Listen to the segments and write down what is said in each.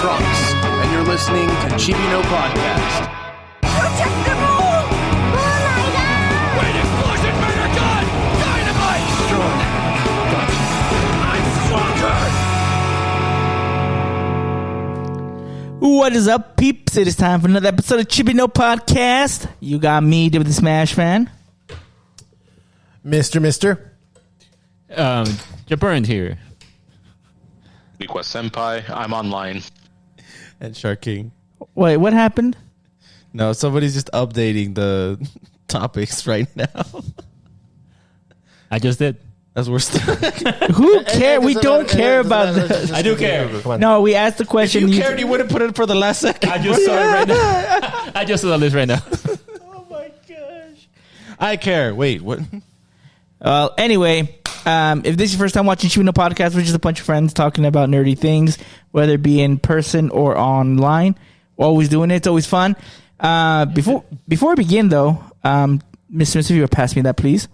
Trunks, and you're listening to Chibi No Podcast. Protect them all! Wait, explosion, murder, gun! Dynamite! Strong. I'm stronger! What is up, peeps? It is time for another episode of Chibi No Podcast. You got me, David the Smash Fan. Mister. Japorean here. Request Senpai, I'm online. And Shark King. Wait, what happened? No, somebody's just updating the topics right now. I just did. That's worse. Who cares? We don't care about this. I do care. Come on. No, we asked the question. You cared, you wouldn't put it for the last second. I just saw it right now. I just saw the list right now. Oh my gosh. I care. Wait, what? Anyway, if this is your first time watching Chibi No Podcast, which is a bunch of friends talking about nerdy things, whether it be in person or online, we're always doing it. It's always fun. Before we begin, though, Mr. Smith, if you would pass me that, please.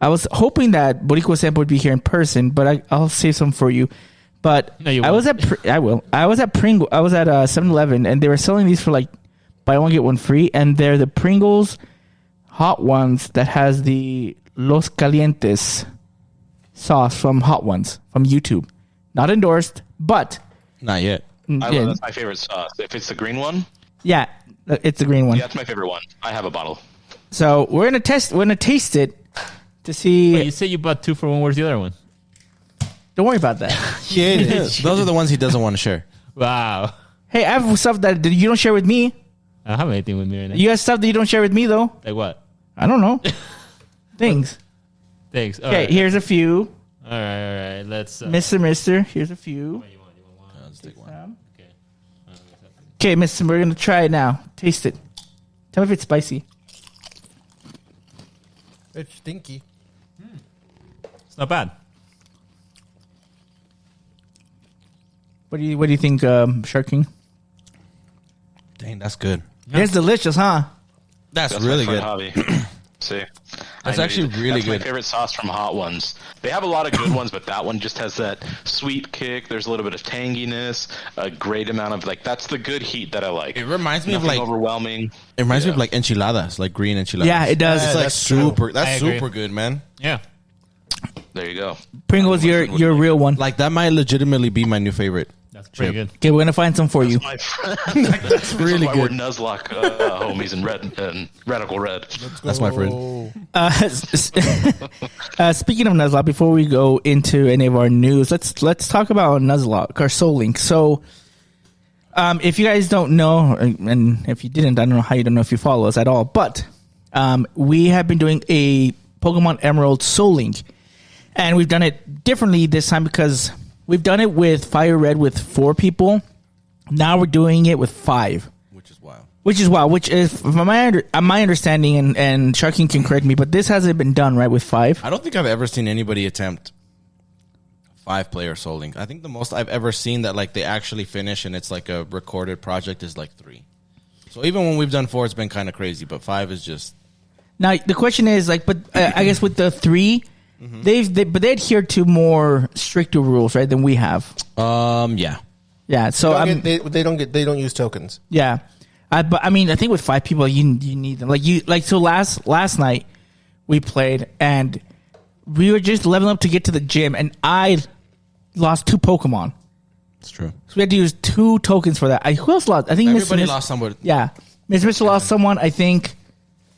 I was hoping that Boricua Senpai would be here in person, but I'll save some for you. But No, you I was won't. I was at Pringle. I was at 7-Eleven, and they were selling these for like buy one get one free, and they're the Pringles hot ones that has the Los Calientes sauce from Hot Ones from YouTube. Not endorsed, but Not yet. That's my favorite sauce. If it's the green one, yeah, it's the green one. yeah, that's my favorite one. I have a bottle. So we're gonna taste it to see. Wait, you said you bought 2 for 1. Where's the other one? Don't worry about that. Yeah, those are the ones he doesn't want to share. Wow. Hey, I have stuff that you don't share with me. I don't have anything with me right now. You have stuff that you don't share with me, though. Like what? I don't know. Things. Thanks. All Okay, right. here's a few. All right. Let's. Mister. Here's a few. What you want? You want one? Let's take one. Okay. Okay, Mister, we're gonna try it now. Taste it. Tell me if it's spicy. It's stinky. It's not bad. What do you think, Shark King? Dang, that's good. It's delicious, huh? That's That's really my good. fun hobby. See, That's I actually need- really that's my good. favorite sauce from Hot Ones. They have a lot of good ones, but that one just has that sweet kick. There's a little bit of tanginess, a great amount of that's the good heat that I like. It reminds me of Nothing like overwhelming. it reminds me Yeah. of like enchiladas, like green enchiladas. Yeah, it does. It's like That's super. I That's agree. super good, man. Yeah. There you go. Pringles, your real one. Like that might legitimately be my new favorite. That's pretty good. Okay, we're gonna find some for you. My friend. That's really why we're good. Nuzlocke homies in red and Radical Red. That's my friend. Speaking of Nuzlocke, before we go into any of our news, let's talk about Nuzlocke, our Soul Link. So, if you guys don't know, and if you didn't, I don't know how you don't know if you follow us at all, but we have been doing a Pokemon Emerald Soul Link, and we've done it differently this time because we've done it with Fire Red with 4 people. Now we're doing it with 5. Which is wild. Which is from my understanding, and Shark King can correct me, but this hasn't been done, right, with 5? I don't think I've ever seen anybody attempt 5-player Soul Link. I think the most I've ever seen that like they actually finish and it's like a recorded project is like 3. So even when we've done 4, it's been kind of crazy, but 5 is just. Now, the question is, like, but I guess with the 3, they adhere to more stricter rules, right, than we have. Yeah. Yeah, so They don't use tokens. yeah. But I mean, I think with 5 people, you need them. So last night we played and we were just leveling up to get to the gym, and I lost 2 Pokemon. It's true. So we had to use 2 tokens for that. Who else lost? I think Everybody Mr. lost somebody. Yeah, Mr. lost someone. I think.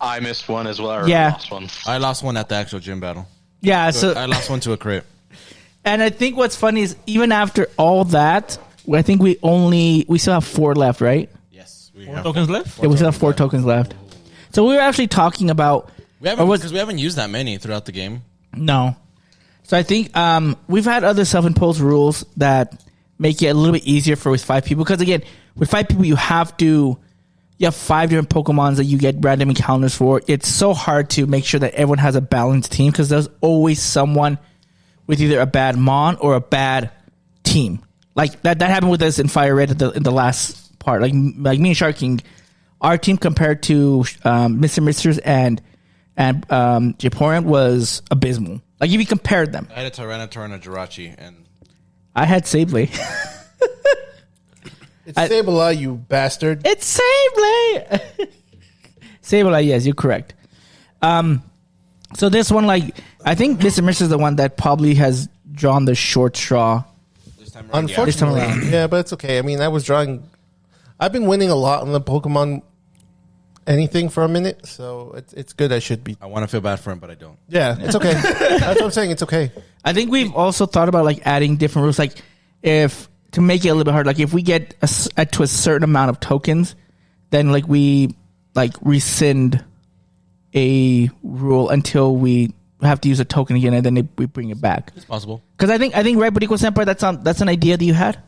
I missed one as well. Or Yeah. lost one. I lost one at the actual gym battle. Yeah, so I lost one to a crit. and I think what's funny is even after all that, I think we still have 4 left, right? Yes. 4 tokens left? Yeah, we still have 4 tokens left. So we were actually talking about We haven't because we haven't used that many throughout the game. no. So I think we've had other self-imposed rules that make it a little bit easier for with 5 people. Because again, with 5 people, you have 5 different Pokemons that you get random encounters for. It's so hard to make sure that everyone has a balanced team because there's always someone with either a bad Mon or a bad team. Like that happened with us in Fire Red in the last part. Like me and Shark King, our team compared to Mr. and Japorean was abysmal. Like if you compared them, I had a Tyranitar and a Jirachi, and I had Sableye. It's Sableye, you bastard. It's Sableye. Sableye, yes, you're correct. So this one, like, I think Mr. Mister is the one that probably has drawn the short straw. Unfortunately, yeah, but it's okay. I mean, I've been winning a lot on the Pokemon anything for a minute, so it's good. I should be. I want to feel bad for him, but I don't. Yeah, it's okay. That's what I'm saying. It's okay. I think we've also thought about like adding different rules, like if to make it a little bit hard, like if we get to a certain amount of tokens, then like we like rescind a rule until we have to use a token again, and then we bring it back. It's possible. Because I think right, Burico Senpai, that's an idea that you had.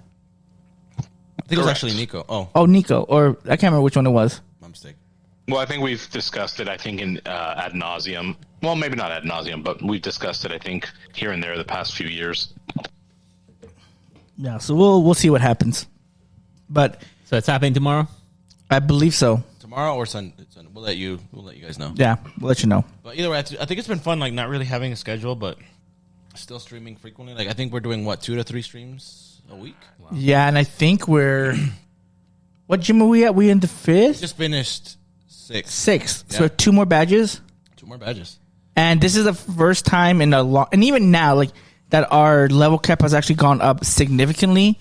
I think it was actually Nico. Oh, Nico, or I can't remember which one it was. My mistake. Well, I think we've discussed it, I think, in ad nauseum. Well, maybe not ad nauseum, but we've discussed it, I think, here and there the past few years. Yeah, so we'll see what happens. But So it's happening tomorrow? I believe so. Tomorrow or Sunday. We'll let you guys know. Yeah, we'll let you know. But either way, I think it's been fun, like not really having a schedule, but still streaming frequently. Like I think we're doing 2 to 3 streams a week. Wow. Yeah, and I think we're what gym are we at? We in the 5th? Just finished 6th. 6th. Yeah. So 2 more badges. 2 more badges. And this is the first time in a long, and even now, like that our level cap has actually gone up significantly.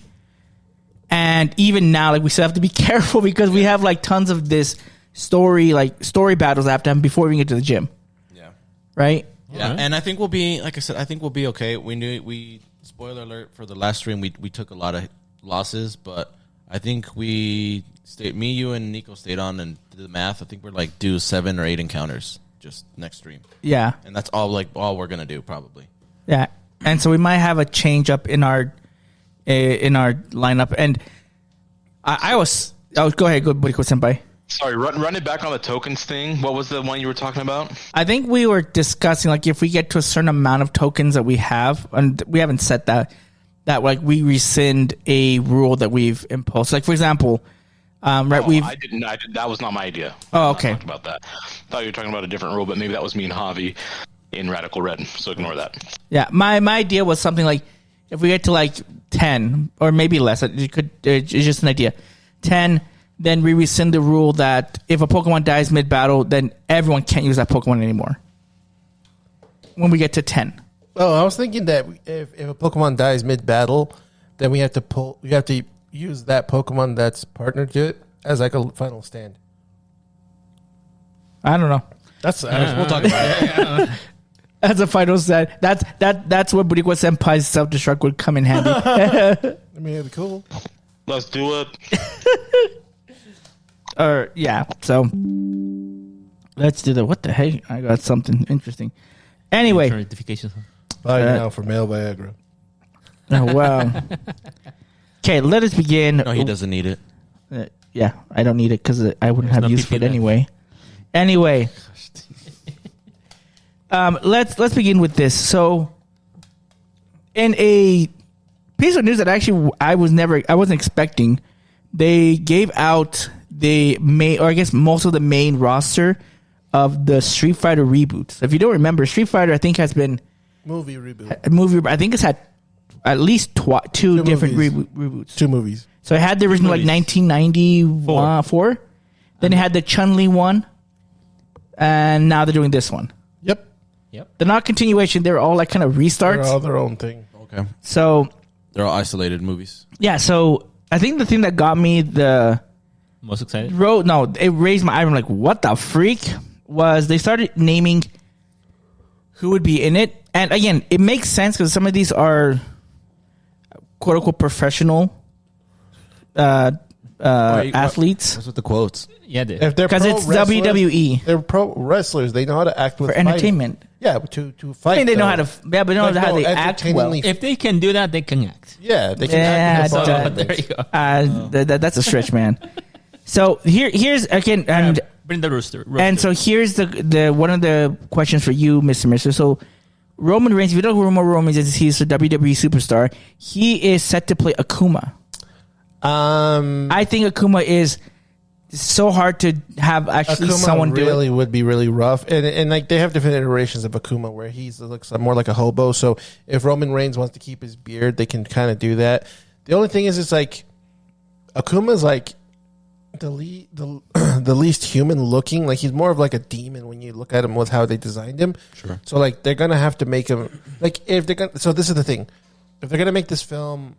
And even now, like we still have to be careful because we have like tons of this story battles after them before we get to the gym. Yeah. Right? Yeah. Right. And I think we'll be, like I said, I think we'll be okay. Spoiler alert for the last stream, we took a lot of losses, but I think me, you, and Nico stayed on and did the math. I think we're like due 7 or 8 encounters just next stream. Yeah. And that's all we're going to do probably. Yeah. And so we might have a change up in our lineup. And I was go ahead, go Burico Senpai. Sorry, run it back on the tokens thing. What was the one you were talking about? I think we were discussing like if we get to a certain amount of tokens that we have, and we haven't set that like we rescind a rule that we've imposed. Like for example, right? I didn't. That was not my idea. Oh, okay. Talked about that. I thought you were talking about a different rule, but maybe that was me and Javi in Radical Red. So ignore that. Yeah, my idea was something like if we get to like 10 or maybe less, it's just an idea. 10. Then we rescind the rule that if a Pokemon dies mid-battle, then everyone can't use that Pokemon anymore. When we get to 10. Oh, I was thinking that if a Pokemon dies mid-battle, then we have to use that Pokemon that's partnered to it as like a final stand. I don't know. We'll talk about it. As a final stand. That's where Burico Senpai's self-destruct would come in handy. I mean, it'd be cool. Let's do it. Yeah, so let's do that. What the heck? I got something interesting. Anyway. Buy now for male Viagra. Oh, wow. Okay, let us begin. No, he doesn't need it. Yeah, I don't need it because I wouldn't have use for it anyway. Anyway. Let's begin with this. So, in a piece of news that actually I wasn't expecting, they gave out most of the main roster of the Street Fighter reboots. If you don't remember, Street Fighter I think has been movie reboot. I think it's had at least two different reboots. 2 movies. So it had the original like 1994. Then it had the Chun-Li one, and now they're doing this one. Yep. They're not continuation. They're all like kind of restarts. They're all their own thing. Okay. So they're all isolated movies. yeah. So I think the thing that got me the most excited? It raised my eyebrow. I'm like, what the freak? Was they started naming who would be in it. And again, it makes sense because some of these are quote unquote professional athletes. What's with the quotes? Yeah, if they're because it's WWE. They're pro wrestlers. They know how to act with for entertainment. Fighting. Yeah, to fight. I mean, they know how to. Yeah, but they know how they act well. If they can do that, they can act. Yeah, they can act. There you go. That's a stretch, man. So here's again, and bring the rooster. And so here's the one of the questions for you, Mr. Mister. So Roman Reigns, if you don't know who Roman Reigns is, he's a WWE superstar. He is set to play Akuma. I think Akuma is so hard to have actually Akuma someone do it. Really would be really rough, and like they have different iterations of Akuma where he looks more like a hobo. So if Roman Reigns wants to keep his beard, they can kind of do that. The only thing is, it's like Akuma's like the least human looking. Like he's more of like a demon when you look at him with how they designed him. Sure. So like they're gonna have to make him like if they're gonna. So this is the thing: if they're gonna make this film,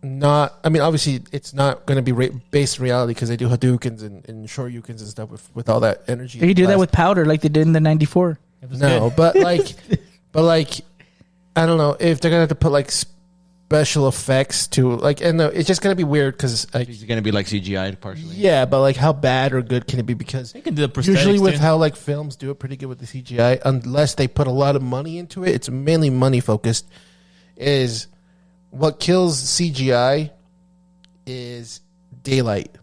obviously it's not gonna be based in reality because they do Hadoukens and Shoryukens and stuff with all that energy. They do that with powder like they did in the 94. No, but like I don't know if they're gonna have to put like special effects to like, and it's just gonna be weird because like, It's going to be like CGI partially. yeah, but like how bad or good can it be? Because They can do the prosthetics usually with too. how like films do it pretty good with the CGI, unless they put a lot of money into it. It's mainly money focused. Is what kills CGI is daylight.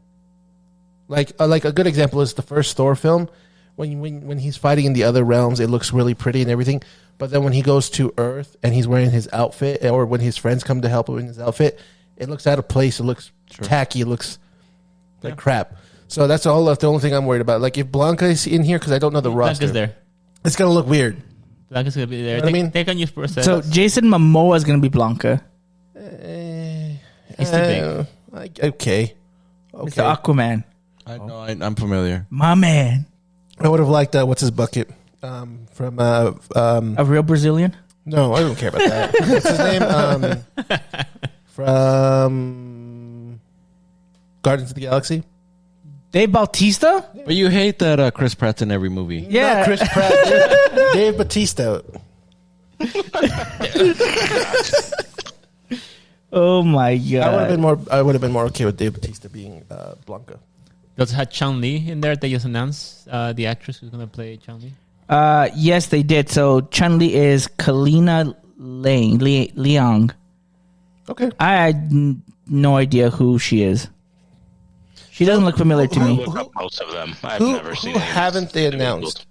Like a good example is the first Thor film. When he's fighting in the other realms, it looks really pretty and everything. But then when he goes to Earth and he's wearing his outfit, or when his friends come to help him in his outfit, it looks out of place. It looks tacky. It looks like crap. So that's the only thing I'm worried about. Like if Blanca is in here, because I don't know the roster, Blanca's there. it's gonna look weird. Blanca's gonna be there. You know what I mean? They can use prosthetics. So Jason Momoa is going to be Blanca. He's too big. Okay. It's the Aquaman. I know. I'm familiar. My man. I would have liked what's his bucket from A real Brazilian? no, I don't care about that. What's his name? From Guardians of the Galaxy. Dave Bautista? But you hate that Chris Pratt's in every movie. Yeah. Not Chris Pratt. Dave Bautista. Oh my I would have been more okay with Dave Bautista being Blanca. They also had Chun-Li in there. They just announced the actress who's gonna play Chun-Li. Yes, they did. So Chun-Li is Kalina Leong. Okay. I had no idea who she is. She doesn't look familiar to I me. look up most of them. I've Who never seen. who any of these haven't they individuals.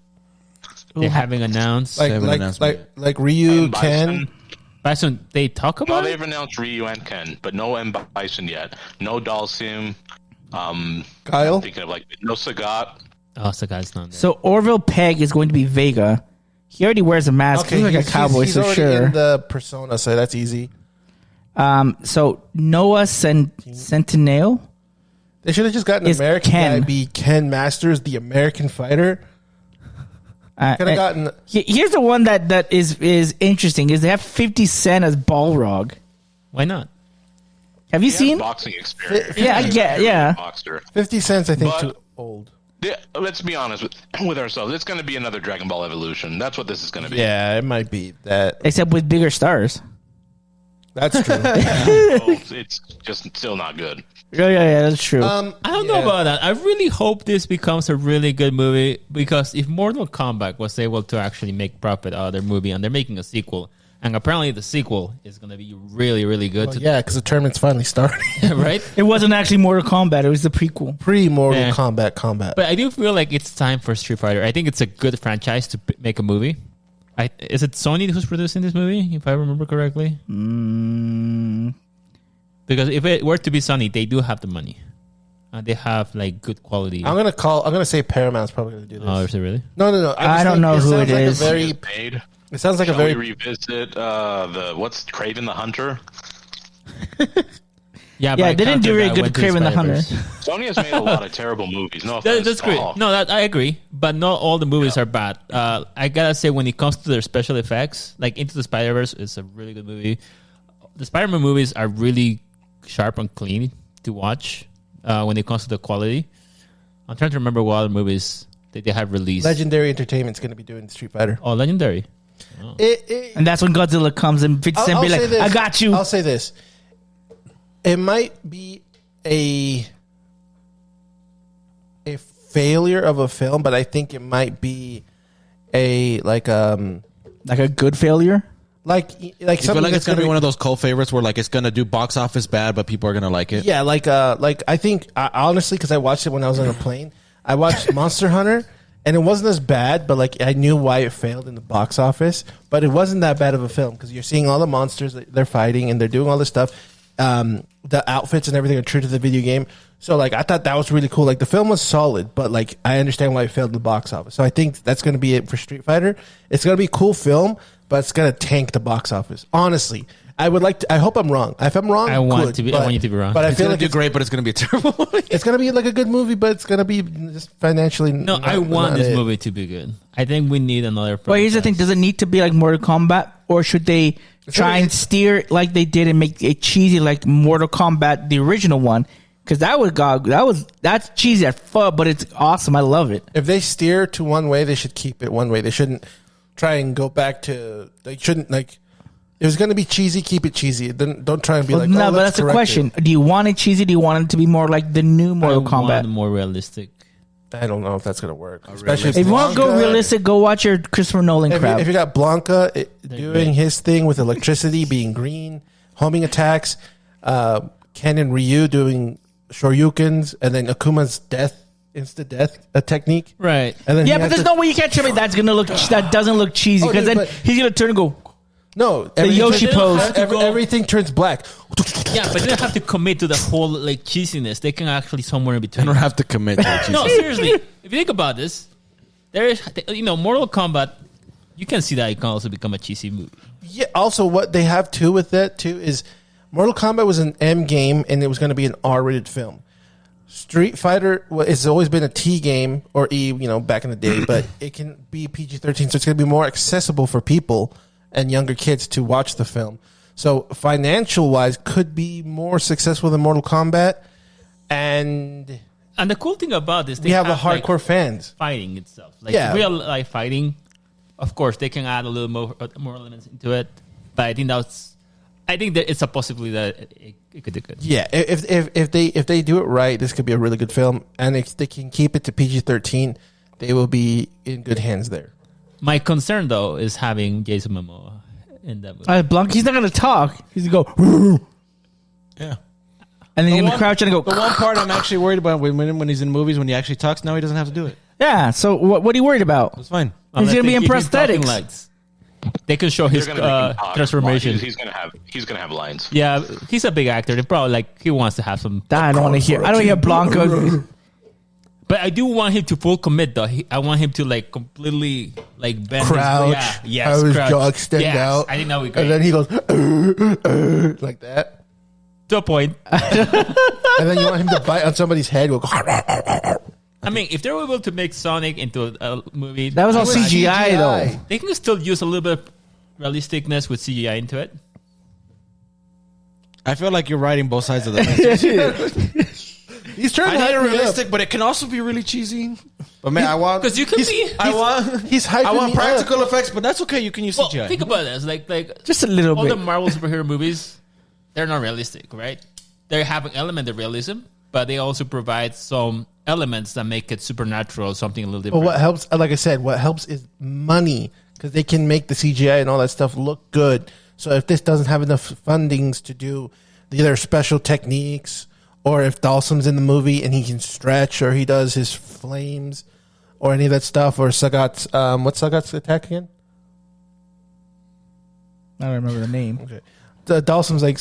announced? They're having announced. Like haven't announced me yet. like Ryu, M. Ken. Bison. Bison, they talk No, about they've it? announced Ryu and Ken, but no M. Bison yet. No Dalsim. Kyle? I'm thinking of like no Sagat. Oh, so guy's not there. So Orville Pegg is going to be Vega. He already wears a mask. He's like a cowboy, he's so already sure. in the persona, so that's easy. So Noah Centineo. They should have just gotten an Is American Ken. guy be Ken Masters, the American fighter. Could have gotten. Here's the one that is interesting. Is they have 50 Cent as Balrog. Why not? Have you He has seen? boxing experience. Yeah, I get. Yeah. Boxer. 50 cents, I think, But- too old. Yeah, let's be honest with ourselves. It's going to be another Dragon Ball Evolution. That's what this is going to be. Yeah, it might be that. Except with bigger stars. That's true. So it's just still not good. Yeah, that's true. I don't know about that. I really hope this becomes a really good movie because if Mortal Kombat was able to actually make profit out of their movie and they're making a sequel, and apparently the sequel is going to be really, really good. Well, yeah, because the tournament's finally starting. Right? It wasn't actually Mortal Kombat. It was the prequel. Pre-Mortal Yeah. Kombat combat. But I do feel like it's time for Street Fighter. I think it's a good franchise to make a movie. Is it Sony who's producing this movie, if I remember correctly? Because if it were to be Sony, they do have the money. They have like good quality. I'm gonna say Paramount's probably gonna do this. Oh, is it really? No. I don't know who it is. It sounds like a Shall we very. revisit what's Kraven the Hunter? Yeah, Yeah, they didn't do very good Kraven the Hunter. Sony has made a lot of terrible movies. No offense. That's great. No, I agree. But not all the movies are bad. I gotta say, when it comes to their special effects, like Into the Spider-Verse is a really good movie. The Spider-Man movies are really sharp and clean to watch when it comes to the quality. I'm trying to remember what other movies they have released. Legendary Entertainment's gonna be doing Street Fighter. Oh, Legendary. And that's when Godzilla comes and 50 Cent be like, say this. I got you. I'll say this. It might be a failure of a film, but I think it might be a Like a good failure? like You feel something like that's it's gonna be one of those cult favorites where like it's gonna do box office bad, but people are gonna like it. Yeah, like I think honestly, because I watched it when I was on a plane. I watched Monster Hunter, and it wasn't as bad, but like I knew why it failed in the box office. But it wasn't that bad of a film because you're seeing all the monsters that they're fighting and they're doing all this stuff. The outfits and everything are true to the video game. So like I thought that was really cool. Like the film was solid, but like I understand why it failed the box office. So I think that's going to be it for Street Fighter. It's going to be a cool film, but it's going to tank the box office. Honestly, I would like to. I hope I'm wrong. If I'm wrong, I want good, to be. but, I want you to be wrong. But I It's feel gonna like do great, but it's gonna be a terrible movie. it's going to be like a good movie, but it's going to be just financially. No, I want this movie to be good. I think we need another. Well, here's the thing: does it need to be like Mortal Kombat, or should they try and steer it like they did and make it cheesy, like Mortal Kombat, the original one? Because that's cheesy as fuck, but it's awesome. I love it. If they steer to one way, they should keep it one way. They shouldn't try and go back to. They shouldn't like. If it's going to be cheesy, keep it cheesy. Don't try and be like. No, oh, but that's the question. Do you want it cheesy? Do you want it to be more like the new Mortal Kombat? More realistic. I don't know if that's going to work. Especially If you want to go realistic, go watch your Christopher Nolan crap. If you got Blanca doing his thing with electricity, being green, homing attacks, Ken and Ryu doing shoryukens, and then Akuma's instant death technique. Right. And then Yeah, but there's no way you can't tell me that doesn't look cheesy, Oh, because dude, then but- he's gonna turn and go. No, Yoshi pose. Everything turns black. Yeah, but they don't have to commit to the whole like cheesiness. They can actually somewhere in I between. don't have to commit to it. No, seriously. If you think about this, there is Mortal Kombat. You can see that it can also become a cheesy movie. Yeah. Also, what they have too with that too is Mortal Kombat was an M game, and it was going to be an R-rated film. Street Fighter has always been a T game or E, back in the day, but it can be PG-13, so it's going to be more accessible for people and younger kids to watch the film. So financial wise, could be more successful than Mortal Kombat, and the cool thing about this, we have the hardcore fans. Fighting itself, like Yeah. real life fighting. Of course, they can add a little more elements into it, but I think that it's a possibility that it could do good. Yeah, if they do it right, this could be a really good film, and if they can keep it to PG-13, they will be in good hands there. My concern though is having Jason Momoa in that movie. Blanc, he's not gonna talk. He's gonna go. Yeah. And then he's gonna crouch and go. The one part I'm actually worried about when he's in movies, when he actually talks, now he doesn't have to do it. Yeah. So what are you worried about? That's fine. He's gonna be in If he's talking prosthetics. legs. They can show his They're gonna make him talk. transformation. He's gonna have lines. Yeah, he's a big actor. They probably he wants to have some. I don't want to hear. I don't hear Blanco. But I do want him to full commit though. I want him to completely bend Crouch, his, yes, have his crouch. jaw extend Yes, out, I think that would be great. and then he goes like that, to a point. and then you want him to bite on somebody's head. Go, I mean, if they were able to make Sonic into a movie, That was all It was CGI though. they can still use a little bit of realisticness with CGI into it. I feel like you're riding both sides of the fence. He's trying I to need it hype me up. realistic, but it can also be really cheesy. But man, I want Because you can be. He's hyping I want me practical up. effects, but that's okay. You can use Well, CGI. think about this. Like Just a little all bit. the Marvel superhero movies, they're not realistic, right? They have an element of realism, but they also provide some elements that make it supernatural, something a little But different. what helps, like I said, what helps is money, because they can make the CGI and all that stuff look good. So if this doesn't have enough fundings to do either special techniques, or if Dalsum's in the movie and he can stretch, or he does his flames, or any of that stuff, or Sagat's, what's Sagat's attack again? I don't remember the name. Okay. The Dalsum's I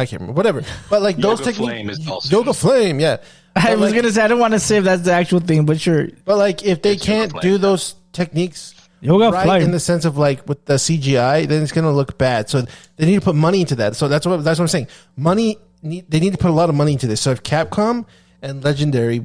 can't remember, whatever. But like those Yoga techniques, Flame is Dalsum. Yoga Flame, yeah. I But, was like- gonna say I don't want to say if that's the actual thing, but sure. But like, if they It's can't Yoga do Flame. those techniques Yoga right Flame. in the sense of like with the CGI, then it's gonna look bad. So they need to put money into that. So that's what I'm saying. They need to put a lot of money into this. So if Capcom and Legendary,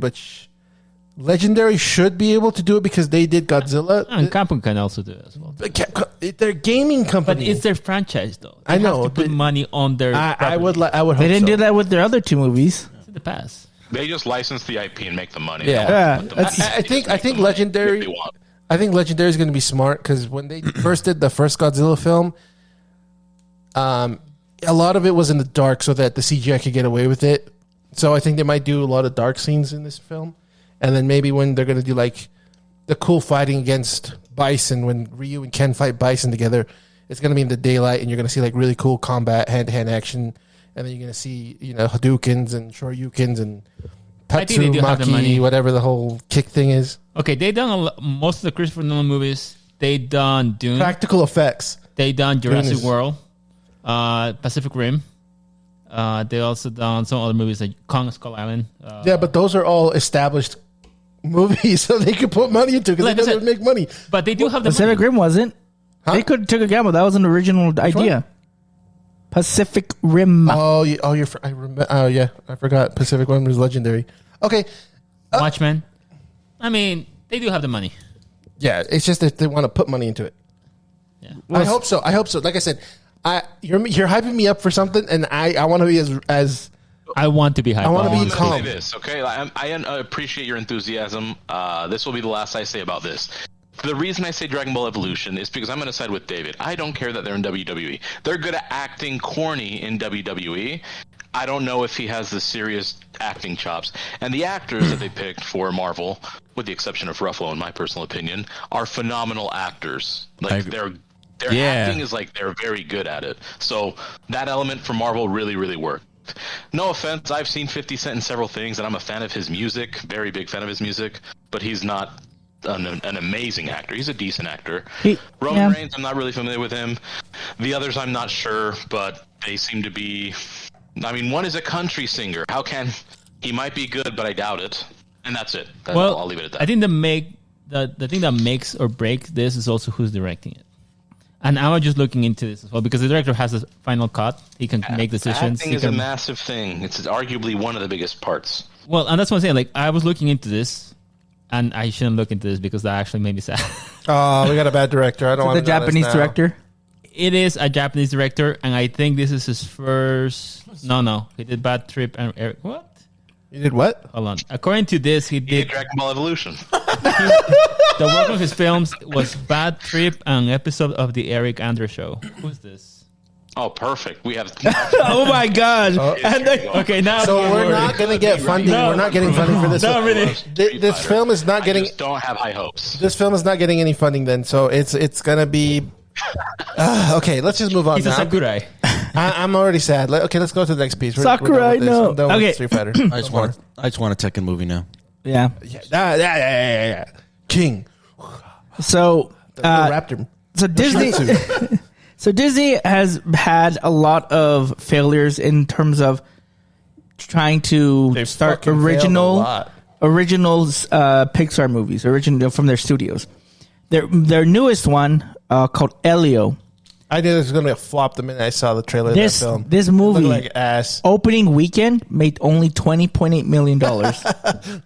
Legendary should be able to do it because they did Godzilla. and Capcom can also do it as well. But Capcom, they're a gaming But company. it's their franchise, though. They I know, have to put but money on their. I would property. hope They didn't so. do that with their other two movies. It's in the past. They just license the IP and make the money. Yeah. They don't Yeah, put the that's- money. I They think just make the money Legendary. if they want. I think Legendary is going to be smart because when they first did the first Godzilla film, a lot of it was in the dark so that the CGI could get away with it. So I think they might do a lot of dark scenes in this film, and then maybe when they're going to do like the cool fighting against Bison, when Ryu and Ken fight Bison together, it's going to be in the daylight, and you're going to see like really cool combat, hand to hand action, and then you're going to see Hadoukens and Shoryukens and I think they do have the money. Tatsumaki, whatever the whole kick thing is. Okay, they done most of the Christopher Nolan movies. They done Dune. Practical effects. They done Jurassic Dune is- World, Pacific Rim. They also done some other movies like Kong Skull Island. Yeah, but those are all established movies, so they could put money into because Like I they said, would make money. But they do have the Pacific money. Rim wasn't. Huh? They could took a gamble. That was an original idea. Pacific Rim. Oh, I remember. Oh, yeah, I forgot. Pacific Rim was legendary. Okay, Watchmen. I mean, they do have the money. yeah, it's just that they want to put money into it. Yeah. I hope so. Like I said, you're hyping me up for something, and I want to be as I want to be hyped. I wanna up. be I'm gonna calm. say this, okay? I appreciate your enthusiasm. This will be the last I say about this. The reason I say Dragon Ball Evolution is because I'm going to side with David. I don't care that they're in WWE. They're good at acting corny in WWE. I don't know if he has the serious acting chops. And the actors that they picked for Marvel, with the exception of Ruffalo, in my personal opinion, are phenomenal actors. Like their acting is like they're very good at it. So that element for Marvel really, really worked. No offense, I've seen 50 Cent in several things, and I'm a fan of his music, very big fan of his music, but he's not an amazing actor. He's a decent actor. Roman Reigns, I'm not really familiar with him. The others, I'm not sure, but they seem to be... I mean, one is a country singer. How can... He might be good, but I doubt it. And that's it. I'll leave it at that. I think the thing that makes or breaks this is also who's directing it. And I was just looking into this as well because the director has a final cut. He can make decisions. Acting is a massive thing. It's arguably one of the biggest parts. Well, and that's what I'm saying. Like, I was looking into this, and I shouldn't look into this because that actually made me sad. Oh, we got a bad director. I don't want the Japanese director. It is a Japanese director, and I think this is his first. No, he did Bad Trip and Eric. What? You did what? Hold on. According to this, he He did did Dragon Ball Evolution. the work of his films was Bad Trip and an episode of the Eric Andre Show. Who's this? Oh, perfect. We have... Oh my god! Okay, now So we're not going to get funding. No. We're not getting funding for this. No, really. This film is not I getting. just don't have high hopes. This film is not getting any funding. Then, so it's going to be. Okay, let's just move on He's a now. Sakurai. I'm already sad. Okay, let's go to the next piece. Sakurai, done with this. no. I'm done with Okay. Street Fighter. I just want a Tekken movie now. Yeah. Yeah. King. So The Raptor. So Disney. So Disney has had a lot of failures in terms of trying to They've start fucking failed a lot. originals Pixar movies, original from their studios. Their newest one called Elio. I knew this was going to be a flop the minute I saw the trailer of that film. This It movie looked like ass. opening weekend made only $20.8 million.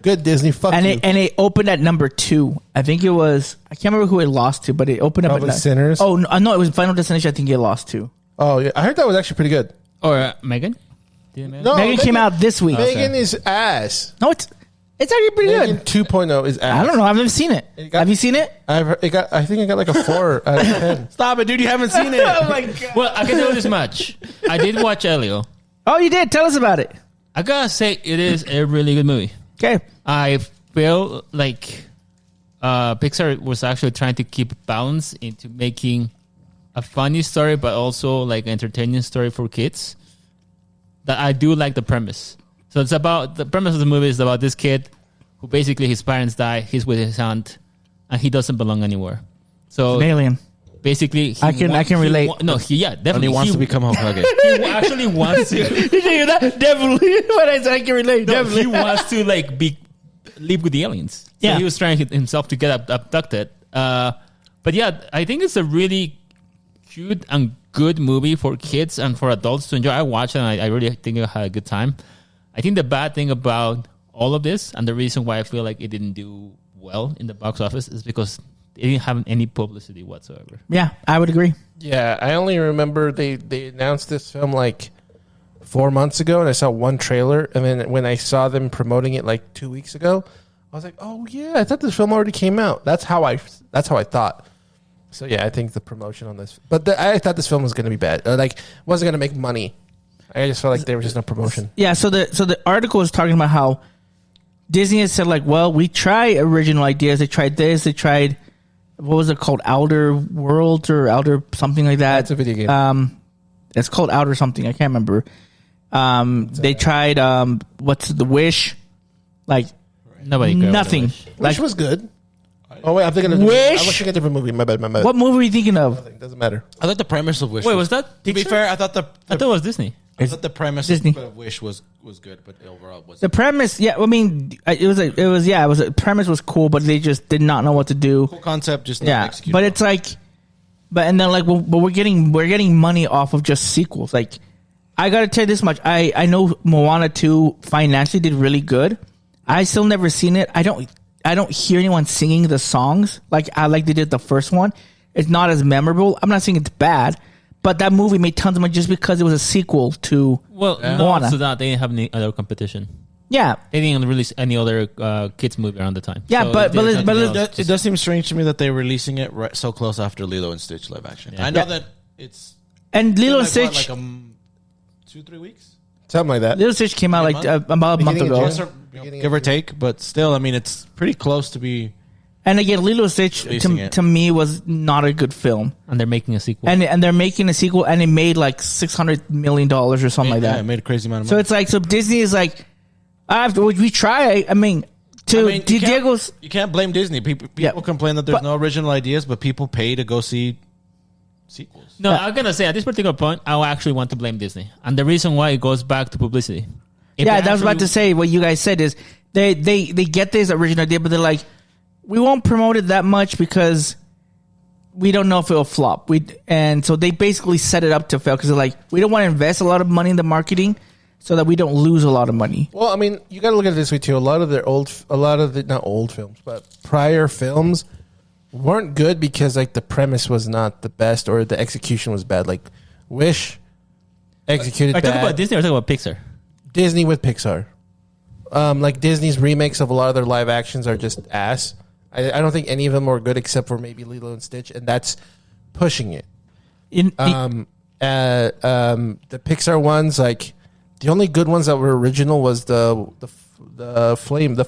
Good Disney. Fuck And you. it opened at number 2. I think it was. I can't remember who it lost to, but it opened up Probably at Sinners? Oh no, it was Final Destination. I think it lost to. Oh yeah, I heard that was actually pretty good. Or Megan? Did Megan? No, Megan came out this week. Megan is ass. No, it's actually pretty Megan good. 2.0 is ass. I don't know. I've never seen it. Have you seen it? I think it got like a 4 out of 10. Stop it, dude! You haven't seen it. Oh my god! Well, I can tell you this much. I did watch Elio. Oh, you did. Tell us about it. I gotta say, it is a really good movie. Okay. I feel like Pixar was actually trying to keep balance into making a funny story, but also like entertaining story for kids. That I do like the premise. So it's about the premise of the movie is about this kid who basically his parents die. He's with his aunt, and he doesn't belong anywhere. So An alien. basically, I can relate. Definitely. And he wants to become Hokage. He actually wants to. Did you hear that? Definitely. What I said, I can relate. No, Definitely. he wants to like live with the aliens. So Yeah. he was trying himself to get abducted. But yeah, I think it's a really cute and good movie for kids and for adults to enjoy. I watched it and I really think I had a good time. I think the bad thing about all of this and the reason why I feel like it didn't do well in the box office is because it didn't have any publicity whatsoever. Yeah, I would agree. Yeah, I only remember they announced this film like 4 months ago, and I saw one trailer, and then when I saw them promoting it like 2 weeks ago, I was like, "Oh yeah, I thought this film already came out." That's how I thought. So yeah, I think the promotion on this, but I thought this film was going to be bad. Like, wasn't going to make money. I just felt like there was just no promotion. Yeah, so the article is talking about how Disney has said, like, well, we try original ideas. They tried this. They tried, what was it called? Outer Worlds or Outer something like that. That's a video game. It's called Outer something. I can't remember. They tried, what's the Wish? Like, Nobody cared about nothing. Wish. Wish Like, was good. Oh wait, I'm thinking of Wish? I'm watching a different movie. My bad. what movie are you thinking of? Nothing. Doesn't matter. I thought the premise of Wish. Wait, was that? To be Pixar? fair, I thought I thought it was Disney. I thought the premise Disney. of Wish was good, but overall was The premise, yeah, I mean, the premise was cool, but they just did not know what to do. cool concept. Just not Yeah, executed but well. it's like, but we're getting money off of just sequels. Like, I gotta tell you this much: I know Moana 2 financially did really good. I still never seen it. I don't hear anyone singing the songs like they did the first one. It's not as memorable. I'm not saying it's bad, but that movie made tons of money just because it was a sequel to Moana. So that they didn't have any other competition. Yeah, They didn't release any other kids movie around the time. Yeah, So but they did it nothing else. It does seem strange to me that they're releasing it so close after Lilo and Stitch live action. Yeah. I know Yeah. that it's and Lilo and like, Stitch, what, like 2-3 weeks, Something like that. Lilo and Stitch came out like month? about a month Beginning of ago. June. give or take. But still, I mean, it's pretty close to be. And again, Lilo and Stitch Releasing it. to me was not a good film. And they're making a sequel. And they're making a sequel, and it made like $600 million or something like Yeah, that. it made a crazy amount of So money. it's like, so Disney is like, we try. I mean, Diego's. You can't blame Disney. People Yeah. complain that there's But- no original ideas, but people pay to go see sequels. No, I'm gonna say at this particular point, I actually want to blame Disney, and the reason why it goes back to publicity. If Yeah, they I was about actually- to say what you guys said is they get this original idea, but they're like, we won't promote it that much because we don't know if it'll flop. And so they basically set it up to fail because they're like, we don't want to invest a lot of money in the marketing so that we don't lose a lot of money. Well, I mean, you got to look at it this way too. A lot of the not old films, but prior films weren't good because like the premise was not the best or the execution was bad. Like Wish executed Are you bad. talking about Disney or talking about Pixar? Disney with Pixar. Like Disney's remakes of a lot of their live actions are just ass. I don't think any of them are good except for maybe Lilo and Stitch, and that's pushing it. The Pixar ones, like the only good ones that were original was the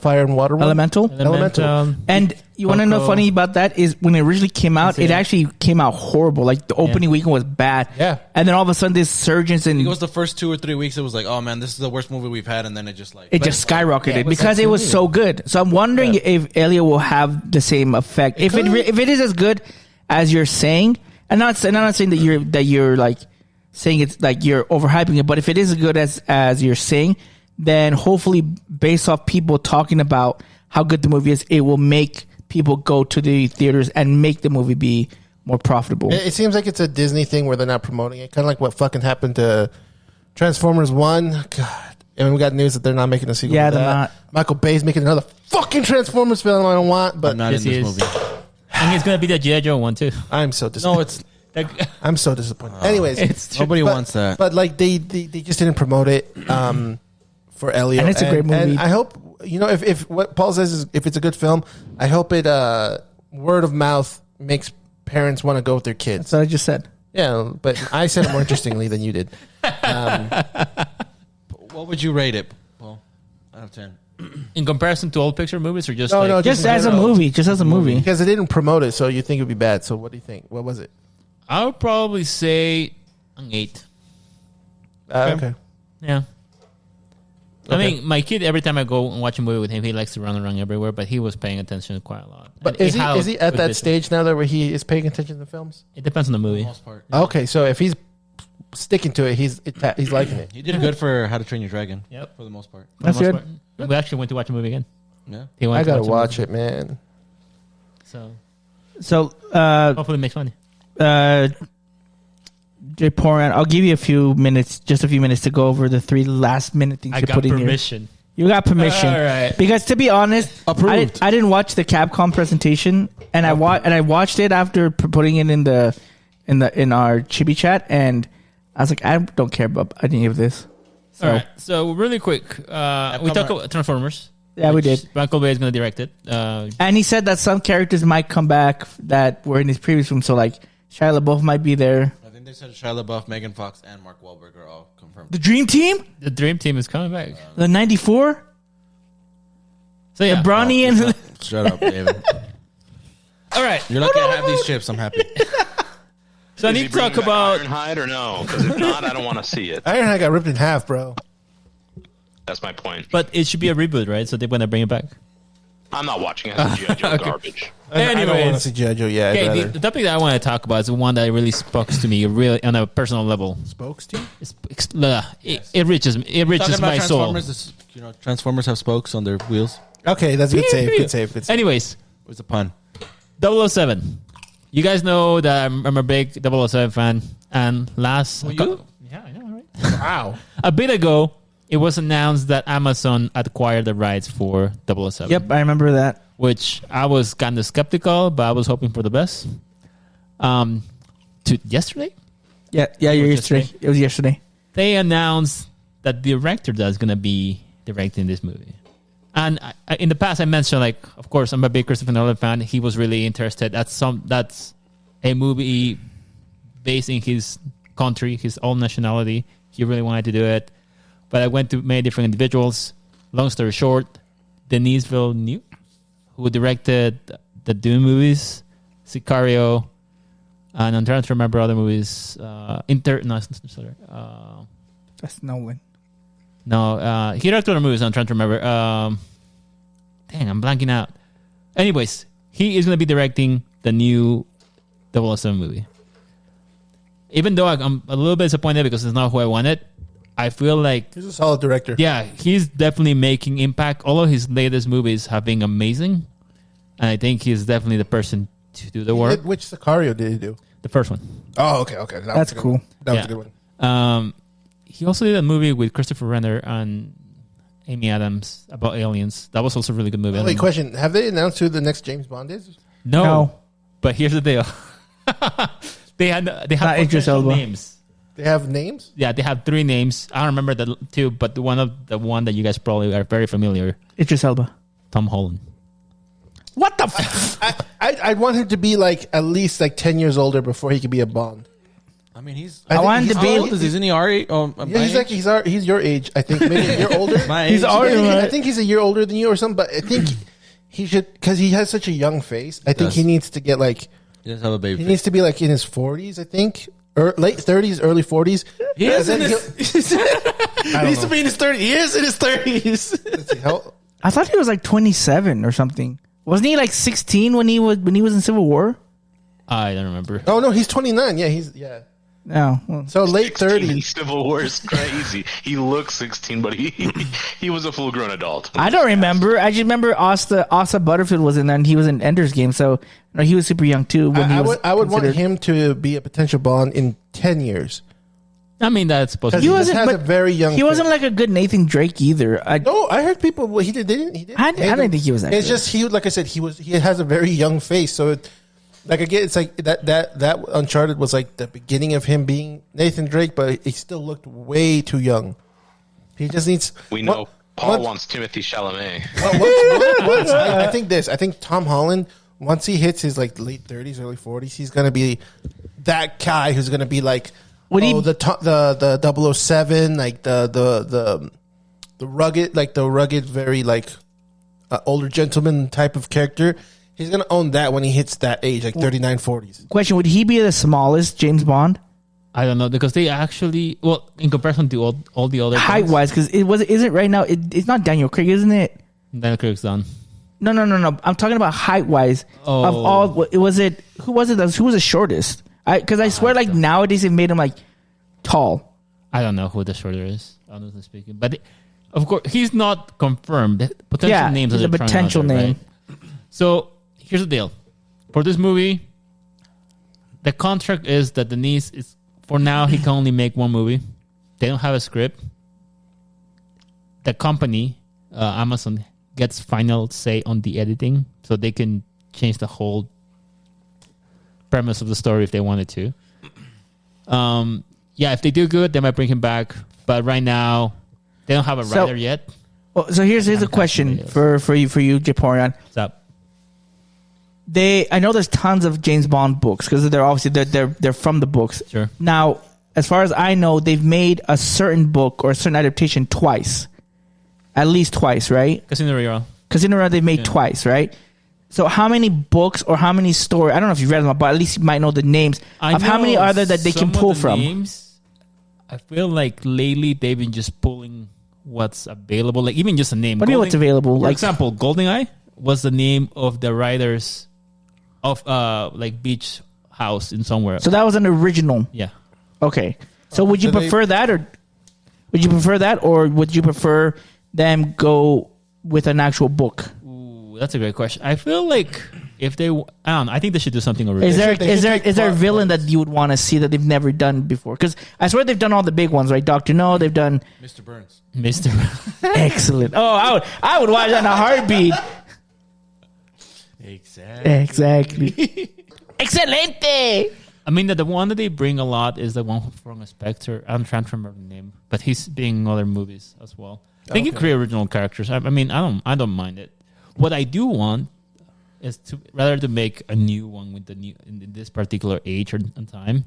fire and water one. Elemental. And you want to know Coco. funny about that is when it originally came out, it Yeah. actually came out horrible. Like the opening weekend was bad. Yeah. And then all of a sudden, this surgeons and It was the first 2 or 3 weeks. It was like, oh man, this is the worst movie we've had, and then it just like it just skyrocketed it was because like it was so good. So I'm wondering if Elio will have the same effect. If it is as good as you're saying, and I'm not saying that you're like saying it's like you're overhyping it, but if it is as good as you're saying, then hopefully based off people talking about how good the movie is, it will make people go to the theaters and make the movie be more profitable. It seems like it's a Disney thing where they're not promoting it. Kind of like what fucking happened to Transformers 1. God. And we got news that they're not making a sequel. Yeah, to they're that. not. Michael Bay's making another fucking Transformers film I don't want, but I'm not Yes, in he this is. movie. And it's gonna be the G.I. Joe one too. I'm so disappointed. No, it's I'm so disappointed. Anyways, It's nobody but- wants that. But like they just didn't promote it for Elio. And it's a great movie. And I hope if what Paul says is if it's a good film, I hope it word of mouth makes parents want to go with their kids. That's what I just said. Yeah, but I said it more interestingly than you did. What would you rate it, Paul? Out of 10. in comparison to old picture movies, or just No, like, no, Just in as a general. movie. Just as a movie. Because they didn't promote it, so you think it would be bad. So what do you think? What was it? I would probably say an 8. Okay. Yeah. I Okay. mean, my kid, every time I go and watch a movie with him, he likes to run around everywhere, but he was paying attention quite a lot. But And is had he at good that vision. stage now that where he is paying attention to films? It depends on the movie. Most part. Okay, so if he's sticking to it, he's liking it. He did good for How to Train Your Dragon. Yep. For the most part. That's For the good. most part. We actually went to watch a movie again. Yeah. He wanted I to gotta a watch movie. it, man. So So, hopefully it makes money. Japorean, I'll give you just a few minutes to go over the 3 last minute things I you got put in here. permission. You got permission. All right. Because to be honest, Approved. I didn't watch the Capcom presentation, and I watched it after putting it in our Chibi chat, and I was like, I don't care about any of this. So All right. So really quick, we talked about Transformers. yeah, we which did. Michael Bay is going to direct it. And he said that some characters might come back that were in his previous film. So like Shia LaBeouf might be there. I think they said Shia LaBeouf, Megan Fox, and Mark Wahlberg are all confirmed. The Dream Team, The Dream Team is coming back. the '94, So yeah. Bronny and Shut up, David. All right. You're lucky I have these chips. I'm happy. So I Is he need to talk bringing back about. IronHeart or no? Because if not, I don't want to see it. Ironheart got ripped in half, bro. That's my point. But it should be a reboot, right? So they want to bring it back. I'm not watching it. It's G.I. Joe garbage. I don't want to Anyways, see G.I. Joe. Yeah, I'd okay, rather. the topic that I want to talk about is the one that really spoke to me, really on a personal level. Spokes team? It reaches me. It reaches Talking about my soul. Transformers, Transformers have spokes on their wheels. Okay, that's a good save. Good save. Good save. Anyways, What's the pun? 007. You guys know that I'm a big 007 fan, and last you? yeah, I know, right? Wow. A bit ago, it was announced that Amazon acquired the rights for 007. Yep, I remember that. Which I was kind of skeptical, but I was hoping for the best. To yesterday, Yeah, yesterday. It was yesterday. they announced that the director that's going to be directing this movie. And in the past, I mentioned, like, of course, I'm a big Christopher Nolan fan. He was really interested. That's a movie based in his country, his own nationality. He really wanted to do it. But I went to many different individuals. Long story short, Denis Villeneuve, who directed the Dune movies, Sicario, and I'm trying to remember other movies. That's Nolan. He directed other movies. I'm trying to remember. Dang, I'm blanking out. Anyways, he is going to be directing the new 007 movie. Even though I'm a little bit disappointed because it's not who I wanted, I feel like, He's a solid director. yeah, he's definitely making impact. All of his latest movies have been amazing, and I think he's definitely the person to do the work. Which Sicario did he do? The first one. Oh, okay. That That's was a good cool. one. That was Yeah. a good one. He also did a movie with Christopher Renner and Amy Adams about aliens. That was also a really good movie. I Wait, don't know. question. Have they announced who the next James Bond is? No. But here's the deal. they have Not potential Idris Elba. names. They have names? Yeah, they have 3 names. I don't remember the 2, but the one that you guys probably are very familiar. Idris Elba. Tom Holland. What the f- I'd want him to be like at least like 10 years older before he could be a Bond. I mean, he's. I think want him he's- to be- How old is he? Isn't he already? Yeah, he's your age. I think maybe a year older. My He's age. already- I think he's a year older than you or something. But I think he should, because he has such a young face. I think does. he needs to get like He does have a baby. he needs to be like in his 40s. I think or late 30s, early 40s. He is in And then his. He needs to be in his 30s. He is in his 30s. let's see, how, I thought he was like 27 or something. Wasn't he like 16 when he was in Civil War? I don't remember. oh no, he's 29. Yeah, No. Well, so late 16 30s. Civil War is crazy. He looks 16, but he was a full-grown adult. I don't remember. I just remember Asa Butterfield was in there and he was in Ender's Game. So no, he was super young too. When he was I would want considered- him to be a potential Bond in 10 years. I mean, that's supposed to Because be. he wasn't- has a but very young. He wasn't face. like a good Nathan Drake either. No, I heard people. Well, he did. They didn't. He did. I didn't think he was that It's good. just he. Like I said, he was. He has a very young face. So, like again, it's like that Uncharted was like the beginning of him being Nathan Drake, but he still looked way too young. He just needs. We know Paul once- wants Timothy Chalamet. I think this. I think Tom Holland. Once he hits his like late 30s, early 40s, he's gonna be that guy who's gonna be like. Would he- The 007, like the rugged, very like older gentleman type of character. He's gonna own that when he hits that age, like 39, 40s. Question: would he be the smallest James Bond I don't know because they actually, well, in comparison to all the other height wise? Because isn't right now. It's not Daniel Craig, isn't it? Daniel Craig's done. No. I'm talking about height wise. Oh. Of all, who was it? Who was the shortest? Because I swear, like nowadays, they've made him like tall. I don't know who the shorter is, honestly speaking. But of course, he's not confirmed. Potential Yeah, names. he's that a they're throwing out potential there, name. right? So here's the deal: for this movie, the contract is that Denise is for now he can only make one movie. They don't have a script. The company, Amazon, gets final say on the editing, so they can change the whole premise of the story if they wanted to. Yeah, if they do good, they might bring him back. But right now, they don't have a writer yet. Well, so here's a question for you, Japorean. What's up? I know there's tons of James Bond books because they're obviously they're from the books. Sure. Now, as far as I know, they've made a certain book or a certain adaptation twice, at least twice, right? Casino Royale. Casino Royale they've made twice, right? So how many books or how many stories? I don't know if you've read them, but at least you might know the names of how many are there that they can pull from. Names, I feel like lately they've been just pulling what's available, like even just a name. What do you mean what's available? For Like example, GoldenEye. was the name of the writers of like beach house in somewhere. So that was an original. Yeah. Okay. So would you So prefer that, or would you prefer them go with an actual book? Ooh, that's a great question. I feel like if they, I don't know, I think they should do something original. Is there They should take is there a plot villain points. that you would want to see that they've never done before? Because I swear they've done all the big ones, right? Doctor No, they've done Mr. Burns. Mr. excellent. Oh, I would watch that in a heartbeat. Exactly. Excelente. I mean, the one that they bring a lot is the one from Spectre. I'm trying to remember the name, but he's being in other movies as well. They can create original characters. I mean, I don't mind it. What I do want is to make a new one with the new in this particular age and time,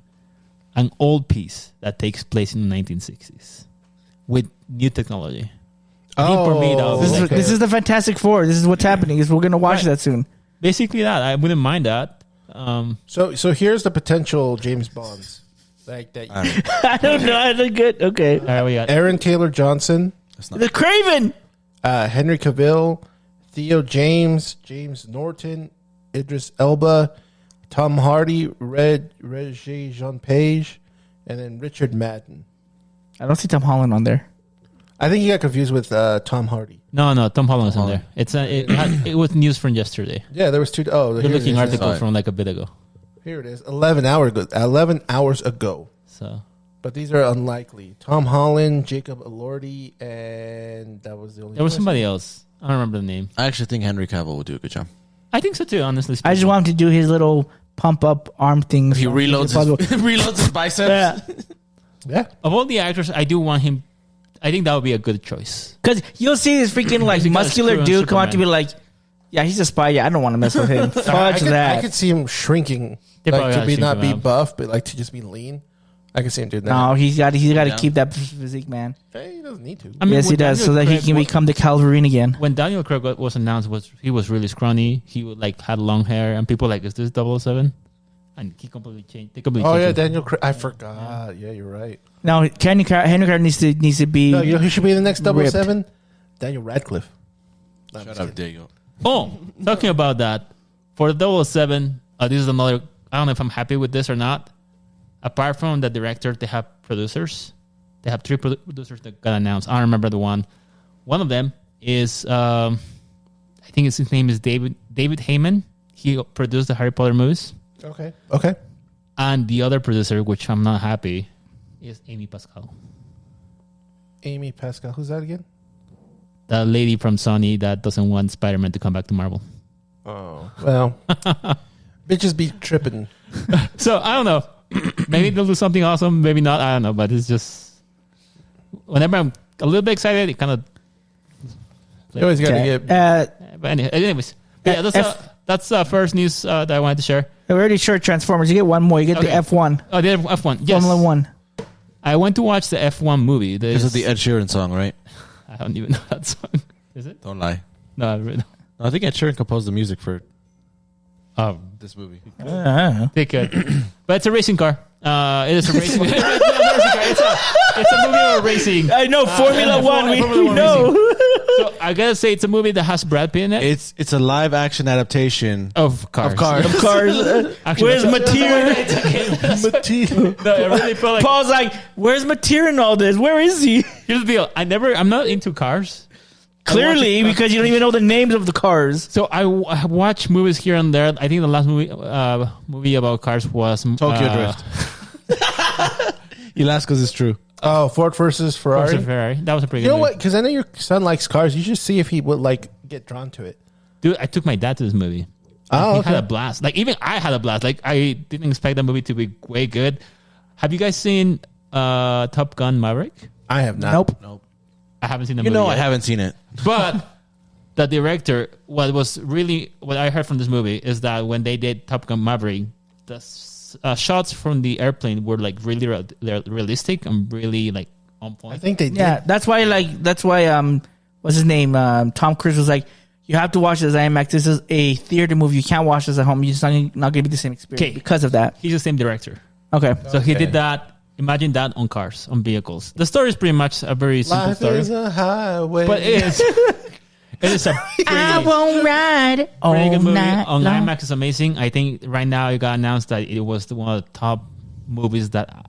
an old piece that takes place in the 1960s with new technology. I think for me, that would be like- This is the Fantastic Four. This is what's happening. We're gonna watch that soon. basically that. I wouldn't mind that. So here's the potential James Bonds. Like that. I don't know. I look good. Okay. All right, we got Aaron Taylor Johnson, The Craven. Henry Cavill, Theo James, James Norton, Idris Elba, Tom Hardy, Regé Jean Page, and then Richard Madden. I don't see Tom Holland on there. I think you got confused with Tom Hardy. no. Tom Holland is in there. It was news from yesterday. Yeah, there was two. Oh, Good here it looking is. article from like a bit ago. Here it is. 11 hours ago. So But these are unlikely. Tom Holland, Jacob Elordi, and that was the only. there was person. somebody else. I don't remember the name. I actually think Henry Cavill would do a good job. I think so too. Honestly, I just speaking. want him to do his little pump up arm things. He reloads his biceps. Yeah. Yeah. Of all the actors, I do want him. I think that would be a good choice. Because you'll see this freaking like He's got a muscular screw on dude come out to be Superman. like, yeah, he's a spy. Yeah, I don't want to mess with him. Fudge I that. could see him shrinking, They like probably to gotta be shrink not him be out. buff, but like to just be lean. I can see him doing that. No, he's got to Yeah. keep that physique, man. Hey, he doesn't need to. I mean, Yes, he when does, so Daniel that he Craig can was- become the Calverine again. When Daniel Craig was announced, he was really scrawny. He would like had long hair, and people were like, "Is this 007?" And he completely changed. They completely Oh changed yeah, him. Daniel Craig. I forgot. Yeah, you're right. Now, Henry Cavill needs to be. No, you know who should be the next Ripped. 007? Daniel Radcliffe. No, I'm Shut just up, kidding. Diego. Oh, talking about that for 007. This is another. I don't know if I'm happy with this or not. Apart from the director, they have producers. They have 3 producers that got announced. I don't remember the one. One of them is, I think his name is David Heyman. He produced the Harry Potter movies. Okay. Okay. And the other producer, which I'm not happy, is Amy Pascal, Amy Pascal. Who's that again? the lady from Sony that doesn't want Spider-Man to come back to Marvel. Oh. Well, bitches be tripping. So I don't know. Maybe they'll do something awesome. Maybe not. I don't know. But it's just whenever I'm a little bit excited, it kind of. You always got to get. But anyways, yeah, that's first news that I wanted to share. We already short Transformers. You get one more. You get Okay. the F1. Oh, the F1. Yes. Formula One. I went to watch the F1 movie. This is the Ed Sheeran song, right? I don't even know that song. Is it? Don't lie. No, I really don't. I think Ed Sheeran composed the music for Oh, this movie. they could. But it's a racing car. It is a racing car. It's a movie about racing. I know Formula One. We Formula One know. So I gotta say, it's a movie that has Brad Pitt in it. It's a live action adaptation Of cars. of Cars. Cars. Actually, Where's that's- Mateer? No, I really feel like Paul's like, where's Mateer in all this? Where is he? here's the deal. I'm not into cars. Clearly, because you don't even know the names of the cars. So I watch movies here and there. I think the last movie about cars was Tokyo Drift. You laugh because it's true. Oh, Ford versus Ferrari. Ferrari. That was a pretty You good know movie. what? Because I know your son likes cars. You should see if he would like get drawn to it. Dude, I took my dad to this movie. Oh, He okay. had a blast. Like, even I had a blast. Like, I didn't expect that movie to be way good. Have you guys seen Top Gun Maverick? I have not. Nope. I haven't seen the You movie know, I yet. haven't seen it. But the director, what I heard from this movie is that when they did Top Gun Maverick, the shots from the airplane were like really realistic and really like on point. I think they did. Yeah, that's why what's his name? Tom Cruise was like, you have to watch this IMAX. This is a theater movie. You can't watch this at home. You're just not going to be the same experience Okay. because of that. He's the same director. Okay. So he Okay. did that. Imagine that on cars, on vehicles. The story is pretty much a very simple Life story. is a highway. But It is a I pretty, won't ride all pretty good movie. night On long. IMAX is amazing. I think right now it got announced that it was one of the top movies that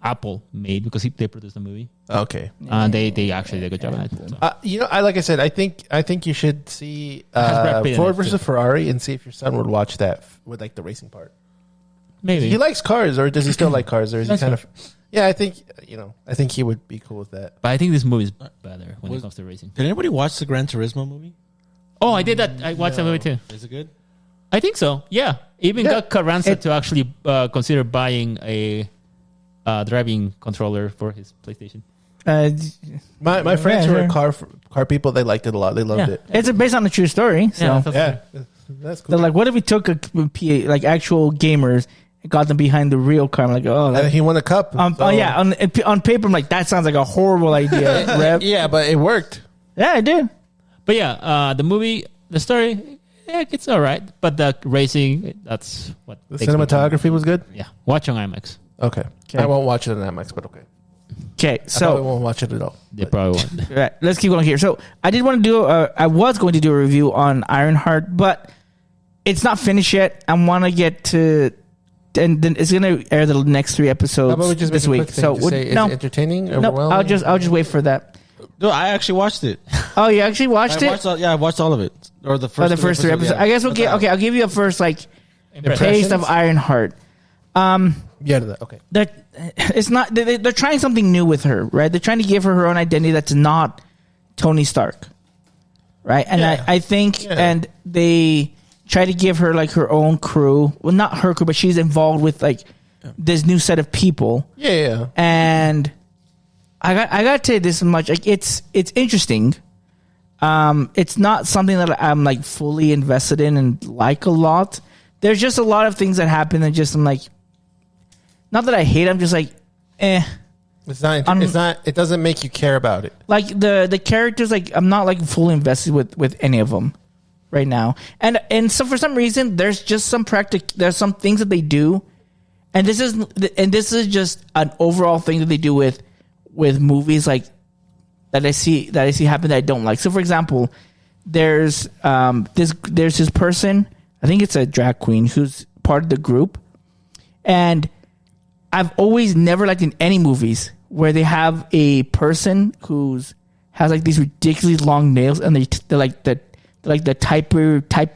Apple made because they produced the movie. Okay. They actually did a good job at it. So. You know, like I said, I think you should see has Brad Pitt in Ford it, versus too. Ferrari and see if your son would watch that with like the racing part. Maybe. He likes cars, or does he still like cars, or is he Likes kind of? Yeah, I think he would be cool with that. But I think this movie is better when it comes to racing. Did anybody watch the Gran Turismo movie? Oh, I did that. I watched that movie too. Is it good? I think so. Yeah. Even Yeah. got Carranza to actually consider buying a driving controller for his PlayStation. My friends Yeah, who are sure. car people, they liked it a lot. They loved Yeah. it. It's based on a true story. So Yeah, that's Yeah, that's cool. they're like, what if we took like actual gamers and got them behind the real car? I'm like, oh, And he won a cup. so- oh yeah. On paper, I'm like, that sounds like a horrible idea. Rev. yeah, but it worked. Yeah, I do. But yeah, the movie, the story, yeah, it's all right. But the racing, that's what. The takes me down. cinematography was good. Yeah. Watch on IMAX. Okay. I won't watch it on IMAX, but okay. Okay, I probably so won't watch it at all. They probably won't. right, let's keep going here. So I did want to do. I was going to do a review on IronHeart, but it's not finished yet. I want to get to, and then it's going to air the next 3 episodes How about we just this make a week. quick thing So to say, is no, it entertaining? no, Overwhelming? I'll just wait for that. No, I actually watched it. Oh, you actually watched it? I watched all of it, or the first. Oh, the first 3 episodes. yeah. I guess we'll get. Okay, I'll give you a first taste of IronHeart. Yeah. Okay. That it's not. They're trying something new with her, right? They're trying to give her own identity that's not Tony Stark, right? And Yeah. I think, Yeah. and they try to give her like her own crew. Well, not her crew, but she's involved with like this new set of people. Yeah. And I got to say this much. Like it's interesting. It's not something that I'm like fully invested in and like a lot. There's just a lot of things that happen that just I'm like, not that I hate. I'm just like, eh. It's not. It's not. It doesn't make you care about it. Like the characters, like I'm not like fully invested with any of them right now. And so for some reason, there's just some there's some things that they do, and this is just an overall thing that they do with movies like that I see happen that I don't like. So for example, there's this person, I think it's a drag queen who's part of the group, and I've always never liked in any movies where they have a person who's has like these ridiculously long nails, and they're like the type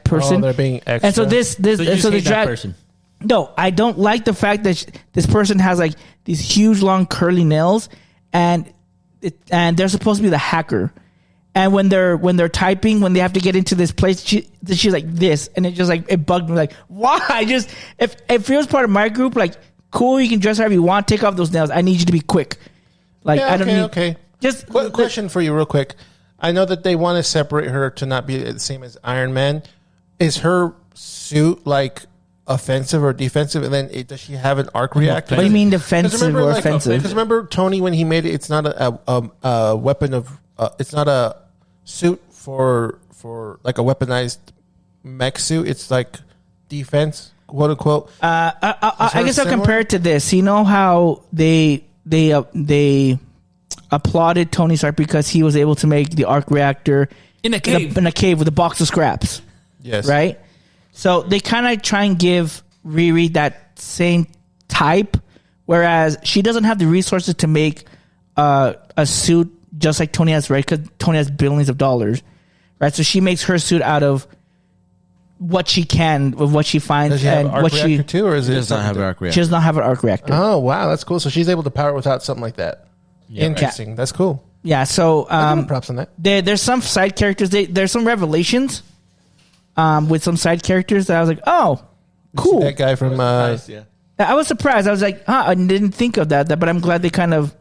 person. Oh, they're being extra. And so this So you so the hate that drag person. No, I don't like the fact that this person has like these huge long curly nails, and they're supposed to be the hacker. And when they're typing, when they have to get into this place, she's like this, and it just like it bugged me. Like, why? Just if it was part of my group, like, cool, you can dress however you want, take off those nails. I need you to be quick. Like, Yeah, I don't need. okay. Just Question for you, real quick. I know that they want to separate her to not be the same as Iron Man. Is her suit like offensive or defensive? And then does she have an arc reactor? What do you mean defensive or offensive? Because remember Tony when he made it, it's not a weapon of. It's not a suit for like a weaponized mech suit. It's like defense, quote unquote. I guess I'll compare it to this. You know how they applauded Tony Stark because he was able to make the arc reactor In a cave. in a cave with a box of scraps, Yes. right? So they kind of try and give Riri that same type, whereas she doesn't have the resources to make a suit just like Tony has, right? Because Tony has billions of dollars, right? So she makes her suit out of what she can, with what she finds, Does she have and an arc what reactor too, or is It it does not have an arc she reactor. does not have an arc reactor. Oh wow, that's cool. So she's able to power without something like that. Interesting. That's cool. Yeah, so I'll give her props on that. there's some side characters. There's some revelations with some side characters that I was like, oh, cool. That guy from Nice, yeah. I was surprised. I was like, I didn't think of that, but I'm glad they kind of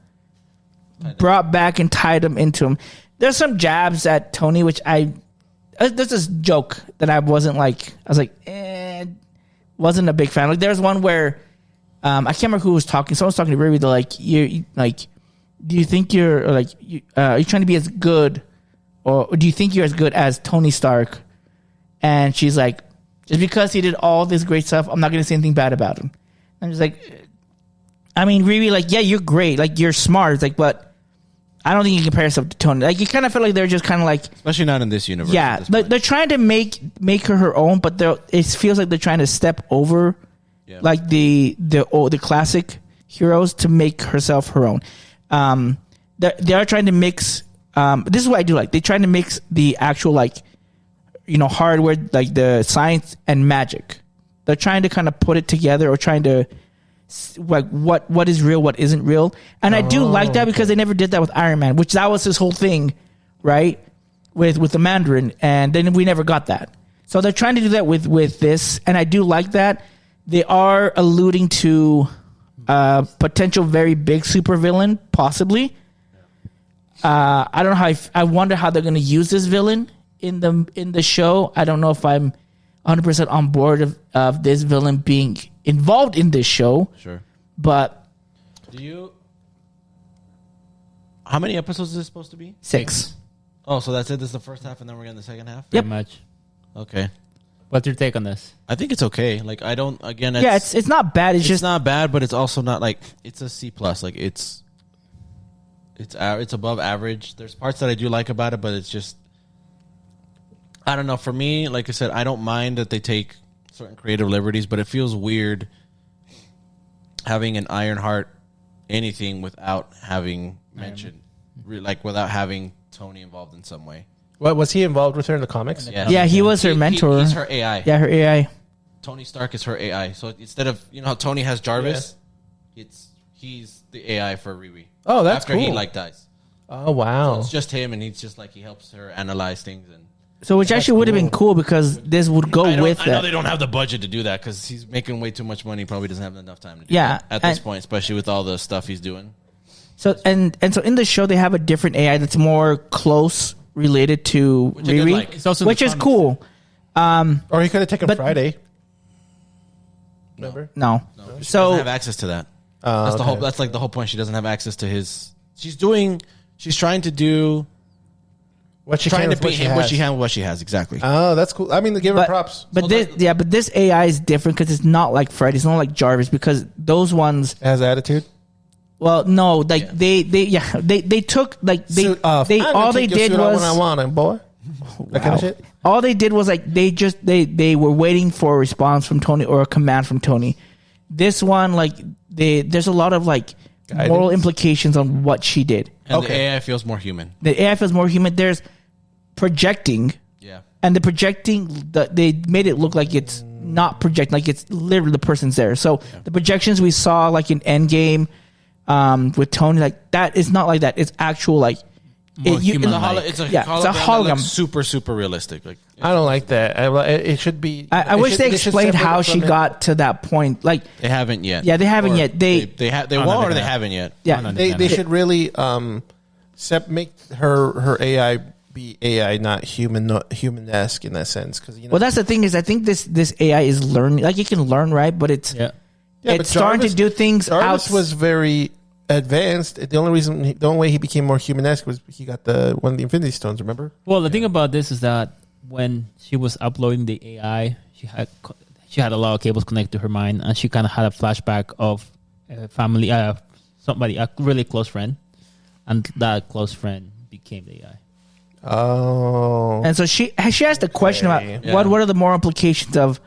brought back and tied them into him. There's some jabs at Tony, which there's this joke that I wasn't like, I was like, wasn't a big fan. Like there's one where I can't remember who was talking. Someone's talking to Ruby. They're like, you like, do you think you're like, are you trying to be as good, or do you think you're as good as Tony Stark? And she's like, just because he did all this great stuff, I'm not going to say anything bad about him. I'm just like, I mean, really, like, yeah, you're great. Like, you're smart. It's like, but I don't think you can compare yourself to Tony. Like, you kind of feel like they're just kind of like, Especially not in this universe. yeah, at this they're, point. they're trying to make her her own, but it feels like they're trying to step over Yeah. like the classic heroes to make herself her own. They are trying to mix. This is what I do like. They're trying to mix the actual like, hardware, like the science and magic. They're trying to kind of put it together, or trying to like what is real, what isn't real. And I do like that because they never did that with Iron Man, which that was his whole thing, right? With the Mandarin, and then we never got that. So they're trying to do that with this, and I do like that. They are alluding to a potential very big supervillain, possibly. I don't know how. I wonder how they're going to use this villain in the show. I don't know if I'm 100% on board of this villain being involved in this show. Sure. But how many episodes is this supposed to be? 6. Oh, so that's it. This is the first half, and then we're getting the second half. Pretty much. Okay. What's your take on this? I think it's okay. Like, I don't. Again, It's not bad. It's just not bad, but it's also not like it's a C plus. Like it's above average. There's parts that I do like about it, but it's just, I don't know. For me, like I said, I don't mind that they take certain creative liberties, but it feels weird having an Ironheart anything without having mentioned, like without having Tony involved in some way. What was he involved with her in the comics? Yeah, he was her mentor. He's her AI. Yeah, her AI. Tony Stark is her AI. So instead of, how Tony has Jarvis, he's the AI for Riri. Oh, that's after he cool. dies. Oh wow. So it's just him, and he's just like, he helps her analyze things. And So which actually would have been cool because this would go with I know that. they don't have the budget to do that because he's making way too much money. Probably doesn't have enough time to do Yeah, that at this point, especially with all the stuff he's doing. So and so in the show they have a different AI that's more close related to Which I did Riri, like. It's also which the is comics. cool. Or he could have taken But- Friday. Remember? No. She doesn't So have access to that. That's the whole. That's like the whole point. She doesn't have access to his. She's trying to do. What she Trying can to with beat what she him. What has. she can with what she has exactly. Oh, that's cool. I mean, give her props. But this AI is different because it's not like Fred. It's not like Jarvis because those ones. It has attitude. Well, no, like they took like they Suit off. they I'm all gonna they take your did suit off was when I want it, boy. That kind of shit. all they did was like they were waiting for a response from Tony or a command from Tony. This one like there's a lot of like moral Guidance. implications on what she did. And Okay. the AI feels more human. The AI feels more human. There's projecting, Yeah. and the projecting they made it look like it's not projecting, like it's literally the person's there. So the projections we saw like in Endgame with Tony, like that is not like that. It's actual like More human. It's a Yeah, it's a hologram. That hologram. looks super, super realistic. Like I don't like that. It should be. I it wish should- they should explained separate how it she from it. got to that point. Like, they haven't yet. yeah, they haven't Or yet. They Oh, won't, no, or they they have. haven't yet. Yeah, no, no. They should really make her AI be AI, not human-esque in that sense. Because well, that's the thing is, I think this AI is learning. Like, it can learn, right? But it's Yeah. it's starting to do things. Jarvis was very advanced. The only way he became more human-esque was he got one of the Infinity Stones. Remember? Well, the thing about this is that when she was uploading the AI, she had a lot of cables connected to her mind, and she kind of had a flashback of a family, somebody, a really close friend, and that close friend became the AI. Oh, And so she asked the question about Yeah. what are the moral implications of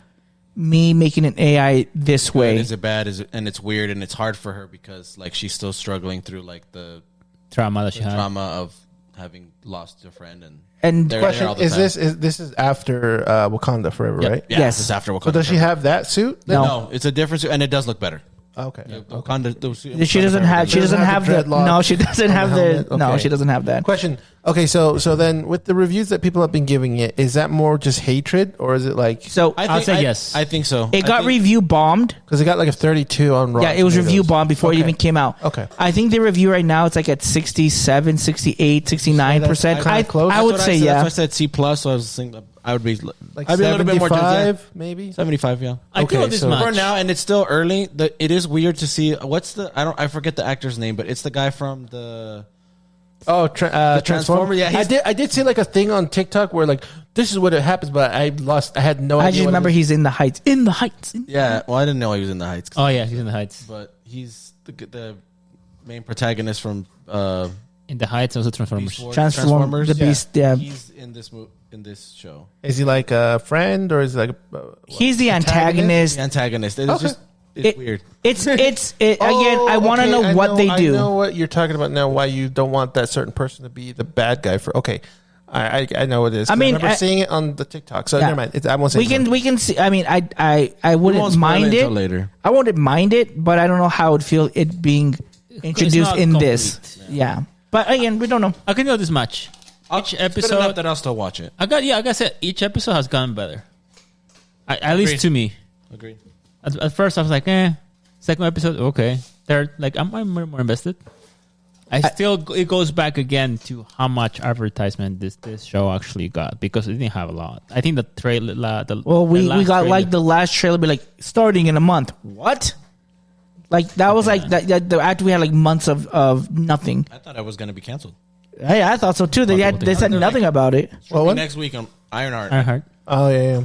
me making an AI this way? Is it bad? And it's weird, and it's hard for her because like she's still struggling through like the Trauma that she had. trauma of having lost a friend. And They're question there all the is time. this is after Wakanda Forever, Yep. right? Yeah, Yes. This is after Wakanda. So does she have that suit? No, it's a different suit, and it does look better. Okay. Wakanda, she doesn't have. She doesn't have the. dreadlocks No, she doesn't on the have helmet? the. No, Okay. she doesn't have that. Question. Okay, so then with the reviews that people have been giving it, is that more just hatred or is it like So I'll say yes. I think so. it I got think- review bombed. because it got like a 32 on Rotten Yeah, it was Tomatoes. review bombed before it Okay. even came out. Okay. I think the review right now it's like at 67, 68, 69%. kinda close. I would That's what say said. yeah. That's why I said C plus. So I was thinking I would be Like I'd be a little bit more generous, 75, maybe. yeah. 75. Yeah. I Okay, feel this so- much. For now, and it's still early. It is weird to see I forget the actor's name, but it's the guy from the Oh, Transformer, Transformer. yeah, I did see like a thing on TikTok where like this is what it happens, but I had no idea. I just what remember it was. he's in the Heights. In the Heights. yeah. Well, I didn't know he was in the Heights, Oh yeah, he's in the Heights. but he's the main protagonist from In the Heights, also Transformers. Transformers, the Yeah. Beast. Yeah, He's in this show. Is he like a friend or is he like he's the antagonist. The antagonist. It's Okay. just It- weird. Again. I want to know what they do. I know what you're talking about now. Why you don't want that certain person to be the bad guy for? Okay, I know what it is. I mean, I remember seeing it on the TikTok. So Yeah. never mind. I won't say. We can see. I mean, I We won't wouldn't spoil mind it. until later. I wouldn't mind it, but I don't know how it would feel it being introduced not in complete. this. Yeah. But again, we don't know. I can know this much. Each It's good enough episode, that I'll still watch it. like I said, each episode has gotten better. At least to me. Agreed. At first, I was like, eh. Second episode, okay. Third, like, I'm more invested. It goes back again to how much advertisement this show actually got because it didn't have a lot. I think the trailer. We got like the last trailer, be like starting in a month. What? Like that was like that. After we had like months of nothing. I thought I was going to be canceled. Hey, I thought so too. They said nothing about it. Well, what? Next week on IronHeart. IronHeart. Oh yeah.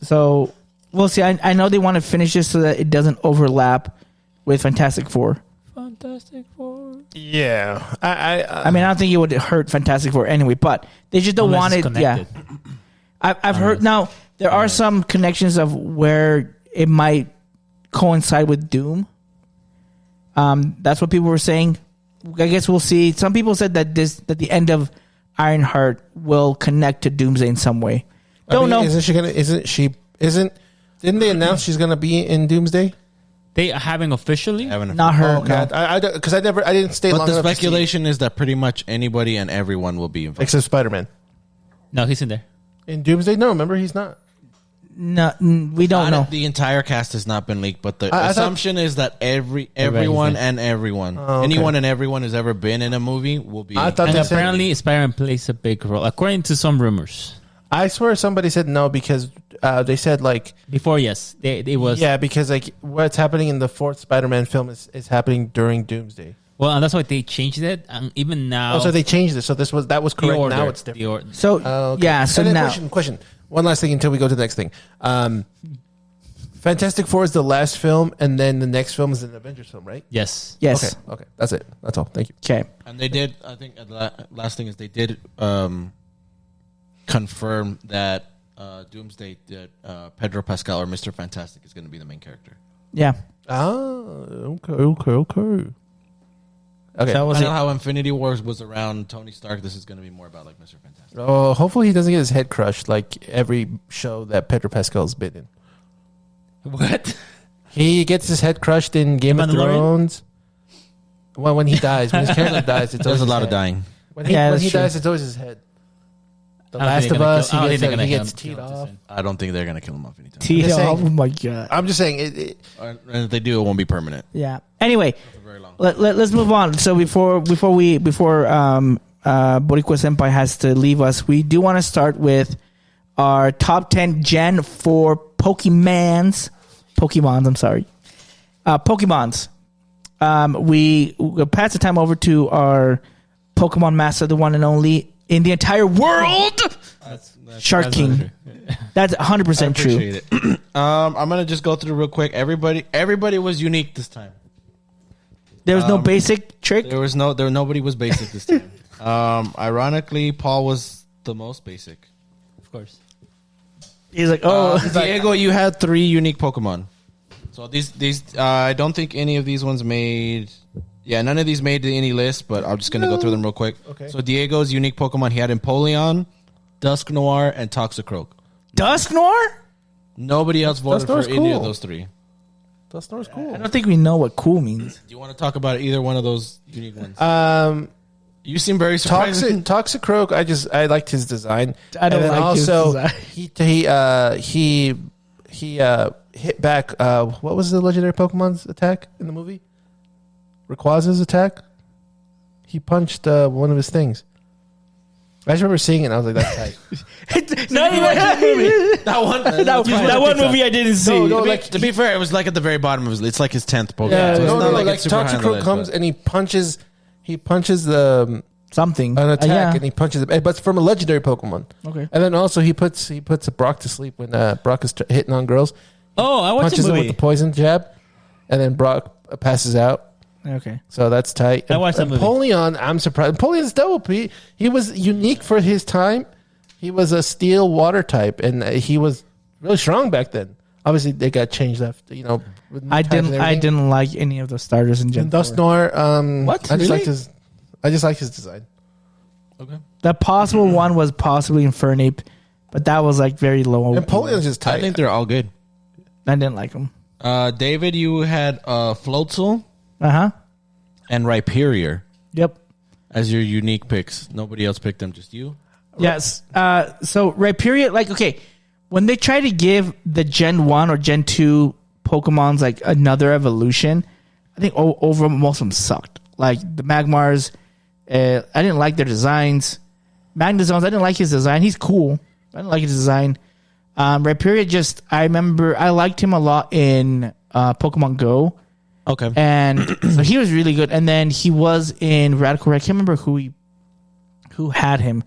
So we'll see. I know they want to finish this so that it doesn't overlap with Fantastic Four. Fantastic Four. Yeah. I mean, I don't think it would hurt Fantastic Four anyway, but they just don't want it. Yeah, I've heard now there are some connections of where it might coincide with Doom. That's what people were saying. I guess we'll see. Some people said that the end of Ironheart will connect to Doomsday in some way. Don't know. Didn't they announce she's gonna be in Doomsday? They haven't officially. Not her. Oh, okay. No. Because I didn't stay But long the enough to see speculation is that pretty much anybody and everyone will be it. involved. Except Spider-Man. No, he's in there. In Doomsday? No, remember he's not. No, we don't know. The entire cast has not been leaked, but the I thought- assumption is that everyone and everyone, okay. anyone and everyone who's ever been in a movie will be. I thought And they said- apparently, Spider-Man plays a big role, according to some rumors. I swear somebody said no because they said like Before, yes, it was. yeah, because like what's happening in the fourth Spider-Man film is happening during Doomsday. Well, and that's why they changed it, and even now. Oh, so they changed it. So that was the correct. order, Now it's the different. order. So Okay. yeah. So And then now question. One last thing until we go to the next thing. Fantastic Four is the last film, and then the next film is an Avengers film, right? Yes. yes. Okay. That's it. That's all. Thank you. Okay. And they did. I think the last thing is they did confirm that Doomsday, that Pedro Pascal or Mr. Fantastic is going to be the main character. Yeah. Oh, okay. Okay. So was I it? know how Infinity Wars was around Tony Stark. This is going to be more about like Mr. Fantastic. Oh, hopefully he doesn't get his head crushed like every show that Pedro Pascal's been in. What? He gets his head crushed in Game of Mandalorian? Thrones. Well, when he dies, when his character dies, it's There's always a his lot of head. dying. When he, Yeah, when that's he true. dies, it's always his head. The I don't Last think of they're gonna Us, kill- I don't he think they're gets, gonna he kill gets him. teed off. I don't think they're going to kill him off anytime. just saying- Oh my god. I'm just saying, it And if they do, it won't be permanent. Yeah. Anyway, Very long. let's move on. So before Boricua Senpai has to leave us, we do want to start with our top 10 Gen 4 Pokemons. I'm sorry. Pokemons. We'll pass the time over to our Pokemon master, the one and only in the entire world, Shark King. That's 100% true. Appreciate it. I'm gonna just go through real quick. Everybody was unique this time. There was no basic trick. Nobody was basic this time. Ironically, Paul was the most basic. Of course. He's like, oh, Diego, you had 3 unique Pokemon. So these I don't think any of these ones made. Yeah, none of these made any list, but I'm just gonna go through them real quick. Okay. So Diego's unique Pokemon, he had Empoleon, Dusknoir, and Toxicroak. Dusknoir? Nobody else voted for Dusknoir's any of cool. those 3. Dusknoir's cool. I don't think we know what cool means. Do you want to talk about either one of those unique ones? You seem very surprised. Toxicroak, I liked his design. I don't And then like his also, design. he hit back. What was the legendary Pokemon's attack in the movie? Rayquaza's attack. He punched one of his things. I just remember seeing it. and I was like, "That's tight." Not even that one. that one movie I didn't see. No, To be fair, it was like at the very bottom of his. It's like his 10th Pokemon. Yeah, so it's no, not like it's super high on the Toxicroak list, comes but- and he punches the Something. an attack Yeah. and he punches it, but it's from a legendary Pokemon. Okay. And then also he puts a Brock to sleep when Brock is hitting on girls. Oh, I watched Punches the him movie. with the poison jab, and then Brock passes out. Okay. So that's tight. I watched that movie. Napoleon, I'm surprised. Napoleon's dope. He was unique for his time. He was a steel water type, and he was really strong back then. Obviously, they got changed after, with I times and didn't everything. like any of the starters in Gen 4. Dustnor, What? I just Really? liked his design. Okay. The possible one was possibly Infernape, but that was like very low. Napoleon's just tight. I think they're all good. I didn't like them. David, you had Floatzel Uh-huh. and Rhyperior Yep. as your unique picks. Nobody else picked them, just you. Yes. So Rhyperior, like, okay, when they try to give the Gen 1 or Gen 2 Pokemons like another evolution, I think over most of them sucked. Like the Magmars, I didn't like their designs. Magnezone, I didn't like his design. He's cool. I didn't like his design. Rhyperior, I remember I liked him a lot in Pokemon Go. Okay. And so he was really good. And then he was in Radical Red. I can't remember who had him.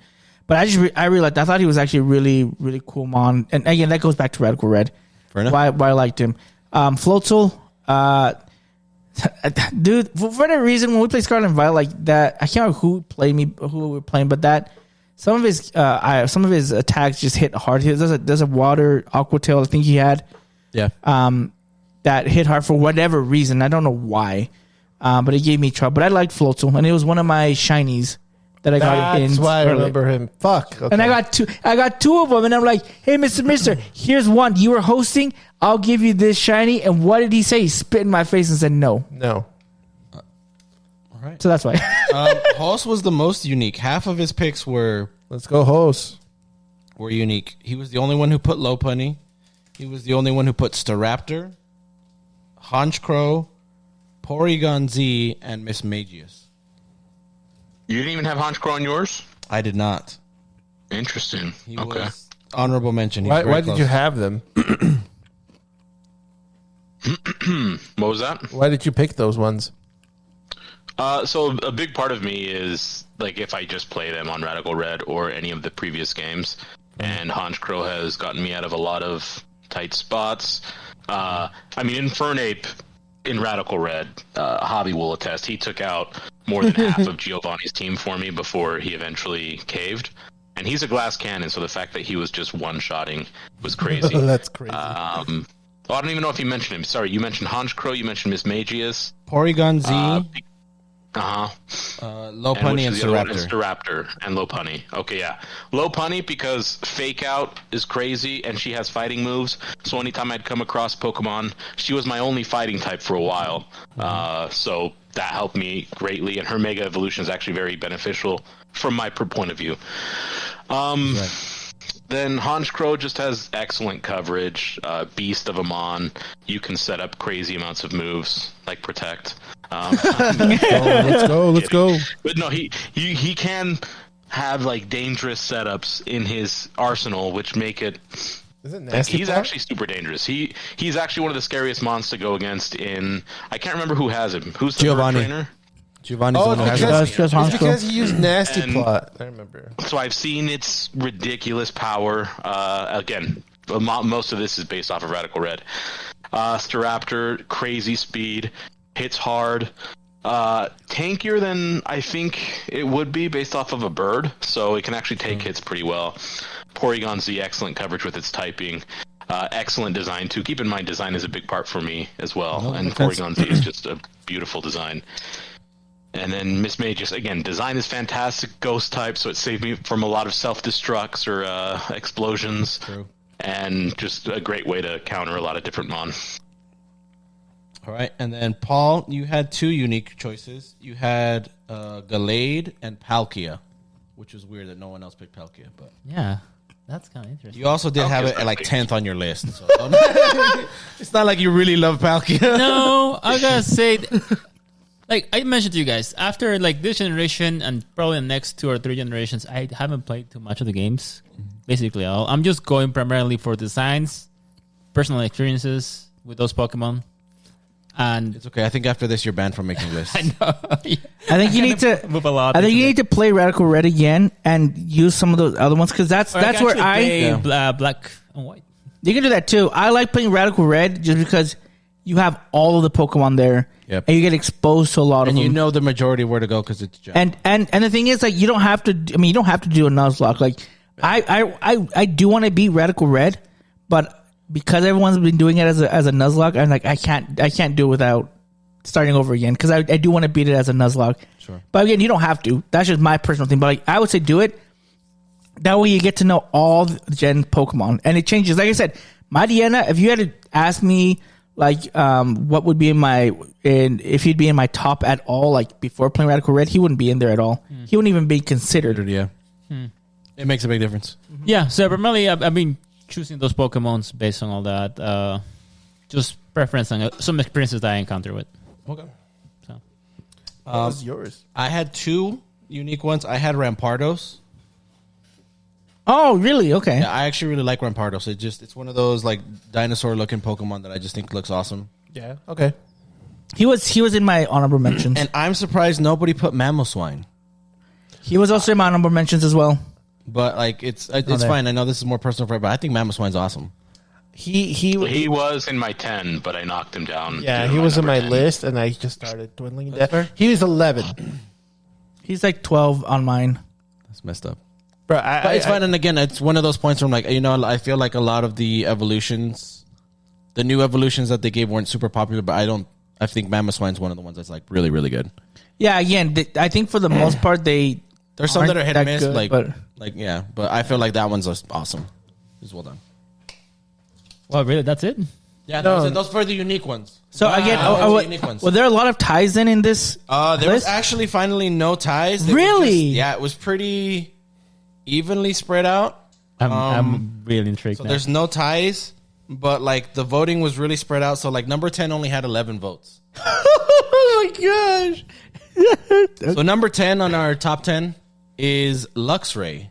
But I really liked. I thought he was actually a really, really cool mon. And again, that goes back to Radical Red. Fair enough. Why I liked him. Floatzel, dude, for whatever reason, when we played Scarlet and Violet like that, I can't remember who we were playing, but that some of his attacks just hit hard. There's a water Aqua Tail I think he had. Yeah. That hit hard for whatever reason. I don't know why. But it gave me trouble. But I liked Floatzel, and it was one of my shinies that I got in. That's why I Scarlet. remember him. Fuck. Okay. And I got two of them, and I'm like, hey, Mister, here's one. You were hosting. I'll give you this shiny. And what did he say? He spit in my face and said no. No. All right. So that's why. Hoss was the most unique. Half of his picks were Let's go, host. unique. He was the only one who put Lopunny. He was the only one who put Staraptor, Honchkrow, Porygon Z, and Miss Magius. You didn't even have Honchkrow on yours? I did not. Interesting. He Okay. was honorable mention. He Why was very did close. you have them? What was that? Why did you pick those ones? So a big part of me is like if I just play them on Radical Red or any of the previous games, and Honchkrow has gotten me out of a lot of tight spots. I mean, Infernape in Radical Red, Hobby will attest, he took out more than half of Giovanni's team for me before he eventually caved. And he's a glass cannon, so the fact that he was just one-shotting was crazy. That's crazy. I don't even know if you mentioned him. Sorry, you mentioned Honchkrow, you mentioned Miss Magius. Porygon Z, which Lopunny, and is the other one? Staraptor. Staraptor and Lopunny. Okay, yeah. Lopunny because Fake Out is crazy and she has fighting moves. So anytime I'd come across Pokemon, she was my only fighting type for a while. So that helped me greatly. And her Mega Evolution is actually very beneficial from my point of view. Then Honchkrow just has excellent coverage. Beast of a Mon. You can set up crazy amounts of moves like Protect. Let's go. But no, he can have like dangerous setups in his arsenal, which make it. Is it nasty? He's actually super dangerous. He's actually one of the scariest mons to go against. I can't remember who has him. Who's the Giovanni. trainer? Giovanni's the Oh, one who has because, it. It's it's because he used nasty And- plot. I remember. So I've seen its ridiculous power. Again, most of this is based off of Radical Red. Staraptor, crazy speed, hits hard. Tankier than I think it would be based off of a bird, so it can actually take hits pretty well. Porygon Z, excellent coverage with its typing. Excellent design, too. Keep in mind, design is a big part for me as well, and Porygon Z is just a beautiful design. And then Miss Magius, again, design is fantastic, ghost type, so it saved me from a lot of self-destructs or explosions. True. And just a great way to counter a lot of different mon. All right, and then Paul, you had two unique choices. You had Gallade and Palkia, which was weird that no one else picked Palkia. But Yeah, that's kind of interesting. you also did have Palkia's it at like great. 10th on your list. So it's not like you really love Palkia. No, I gotta say, like I mentioned to you guys, after like this generation and probably the next 2 or 3 generations, I haven't played too much of the games. Basically, all I'm just going primarily for designs, personal experiences with those Pokemon, and It's okay. I think after this, you're banned from making lists. I know. I think you need to move a lot. I think into you that. need to play Radical Red again and use some of those other ones because that's Or where actually I play Black and White. you can do that too. I like playing Radical Red just because you have all of the Pokemon there, Yep. and you get exposed to a lot And of you them. know the majority where to go because it's Gen. And the thing is, like, you don't have to. I mean, you don't have to do a Nuzlocke. Like, I do want to beat Radical Red, but because everyone's been doing it as a Nuzlocke, I'm like, I can't do it without starting over again because I do want to beat it as a Nuzlocke. Sure. But again, you don't have to. That's just my personal thing. But like, I would say do it. That way you get to know all the Gen Pokemon, and it changes. Like I said, my Deanna, if you had to ask me, like, what would be if he'd be in my top at all, like before playing Radical Red, he wouldn't be in there at all. He wouldn't even be considered. Yeah. It makes a big difference. Yeah, so primarily I've been choosing those Pokemons based on all that. Just preference and some experiences that I encounter with. Okay. So What was yours? I had 2 unique ones. I had Rampardos. Oh, really? Okay. Yeah, I actually really like Rampardos. It's one of those like dinosaur looking Pokemon that I just think looks awesome. Yeah. Okay. He was in my honorable mentions. And I'm surprised nobody put Mamoswine. He was also in my honorable mentions as well. But like it's there. fine. I know this is more personal for everybody, but I think Mamoswine's awesome. He was in my 10, but I knocked him down. Yeah, to he was in my number 10. list, and I just started dwindling down. He was 11. He's like 12 on mine. That's messed up. Bro, But it's fine. And again, it's one of those points where I'm like, I feel like a lot of the evolutions, the new evolutions that they gave weren't super popular, but I think Mamoswine's one of the ones that's like really, really good. Yeah, again, I think for the most part there's some that are hit and miss, good, but I feel like that one's just awesome. It's well done. well, really, that's it. Yeah, No. those were the unique ones. So again, the unique ones. well, there are a lot of ties in this. There was list? actually finally no ties. They were Really? it was pretty evenly spread out. I'm really intrigued. So now. there's no ties, but like the voting was really spread out. So like number 10 only had 11 votes. Oh my gosh! So number 10 on our top 10 is Luxray.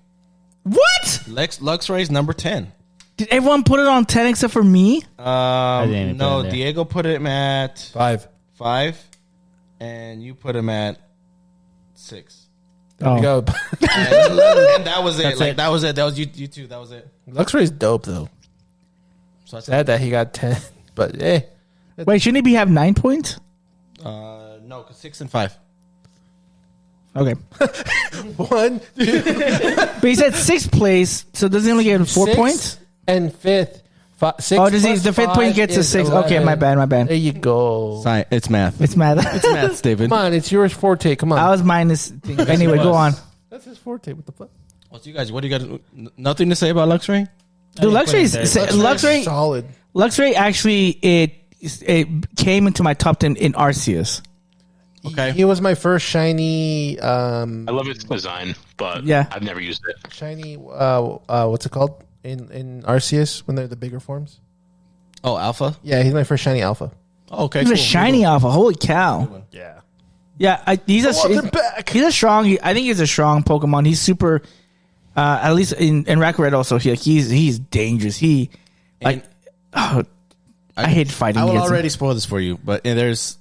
What? Luxray's number 10. Did everyone put it on 10 except for me? didn't even put it No, in there. Diego put him at 5. 5, and you put him at 6. Oh. Go. And that was it. That's Like it. that was it. That was you two. That was it. Luxray's dope, though. So that's Sad that he got 10, but Wait, shouldn't he have 9 points? no, because 6 and 5. Okay, 1, 2, but he said 6th place, so does he only get 4 6 points? and 5th. 6 Oh, does he? plus The 5th 5 point gets a is 6. 11. Okay, my bad. There you go. It's math. It's mad. It's math, David. Come on, it's yours forte. Come on. I was minus. Anyway, go on. That's his forte. What the fuck? What do you guys? Nothing to say about Luxray? Dude, Luxray Luxray, Solid. Luxray actually it came into my top 10 in Arceus. Okay. He was my first shiny. I love its design, but Yeah. I've never used it. Shiny. What's it called in Arceus when they're the bigger forms? Oh, Alpha. Yeah, he's my first shiny alpha. Oh, okay. He's a shiny alpha. Holy cow! Yeah. Yeah, he's want them back. he's a strong. I think he's a strong Pokemon. He's super. At least in Radical Red, also he's dangerous. I hate fighting. I will against him. already spoil this for you, but it's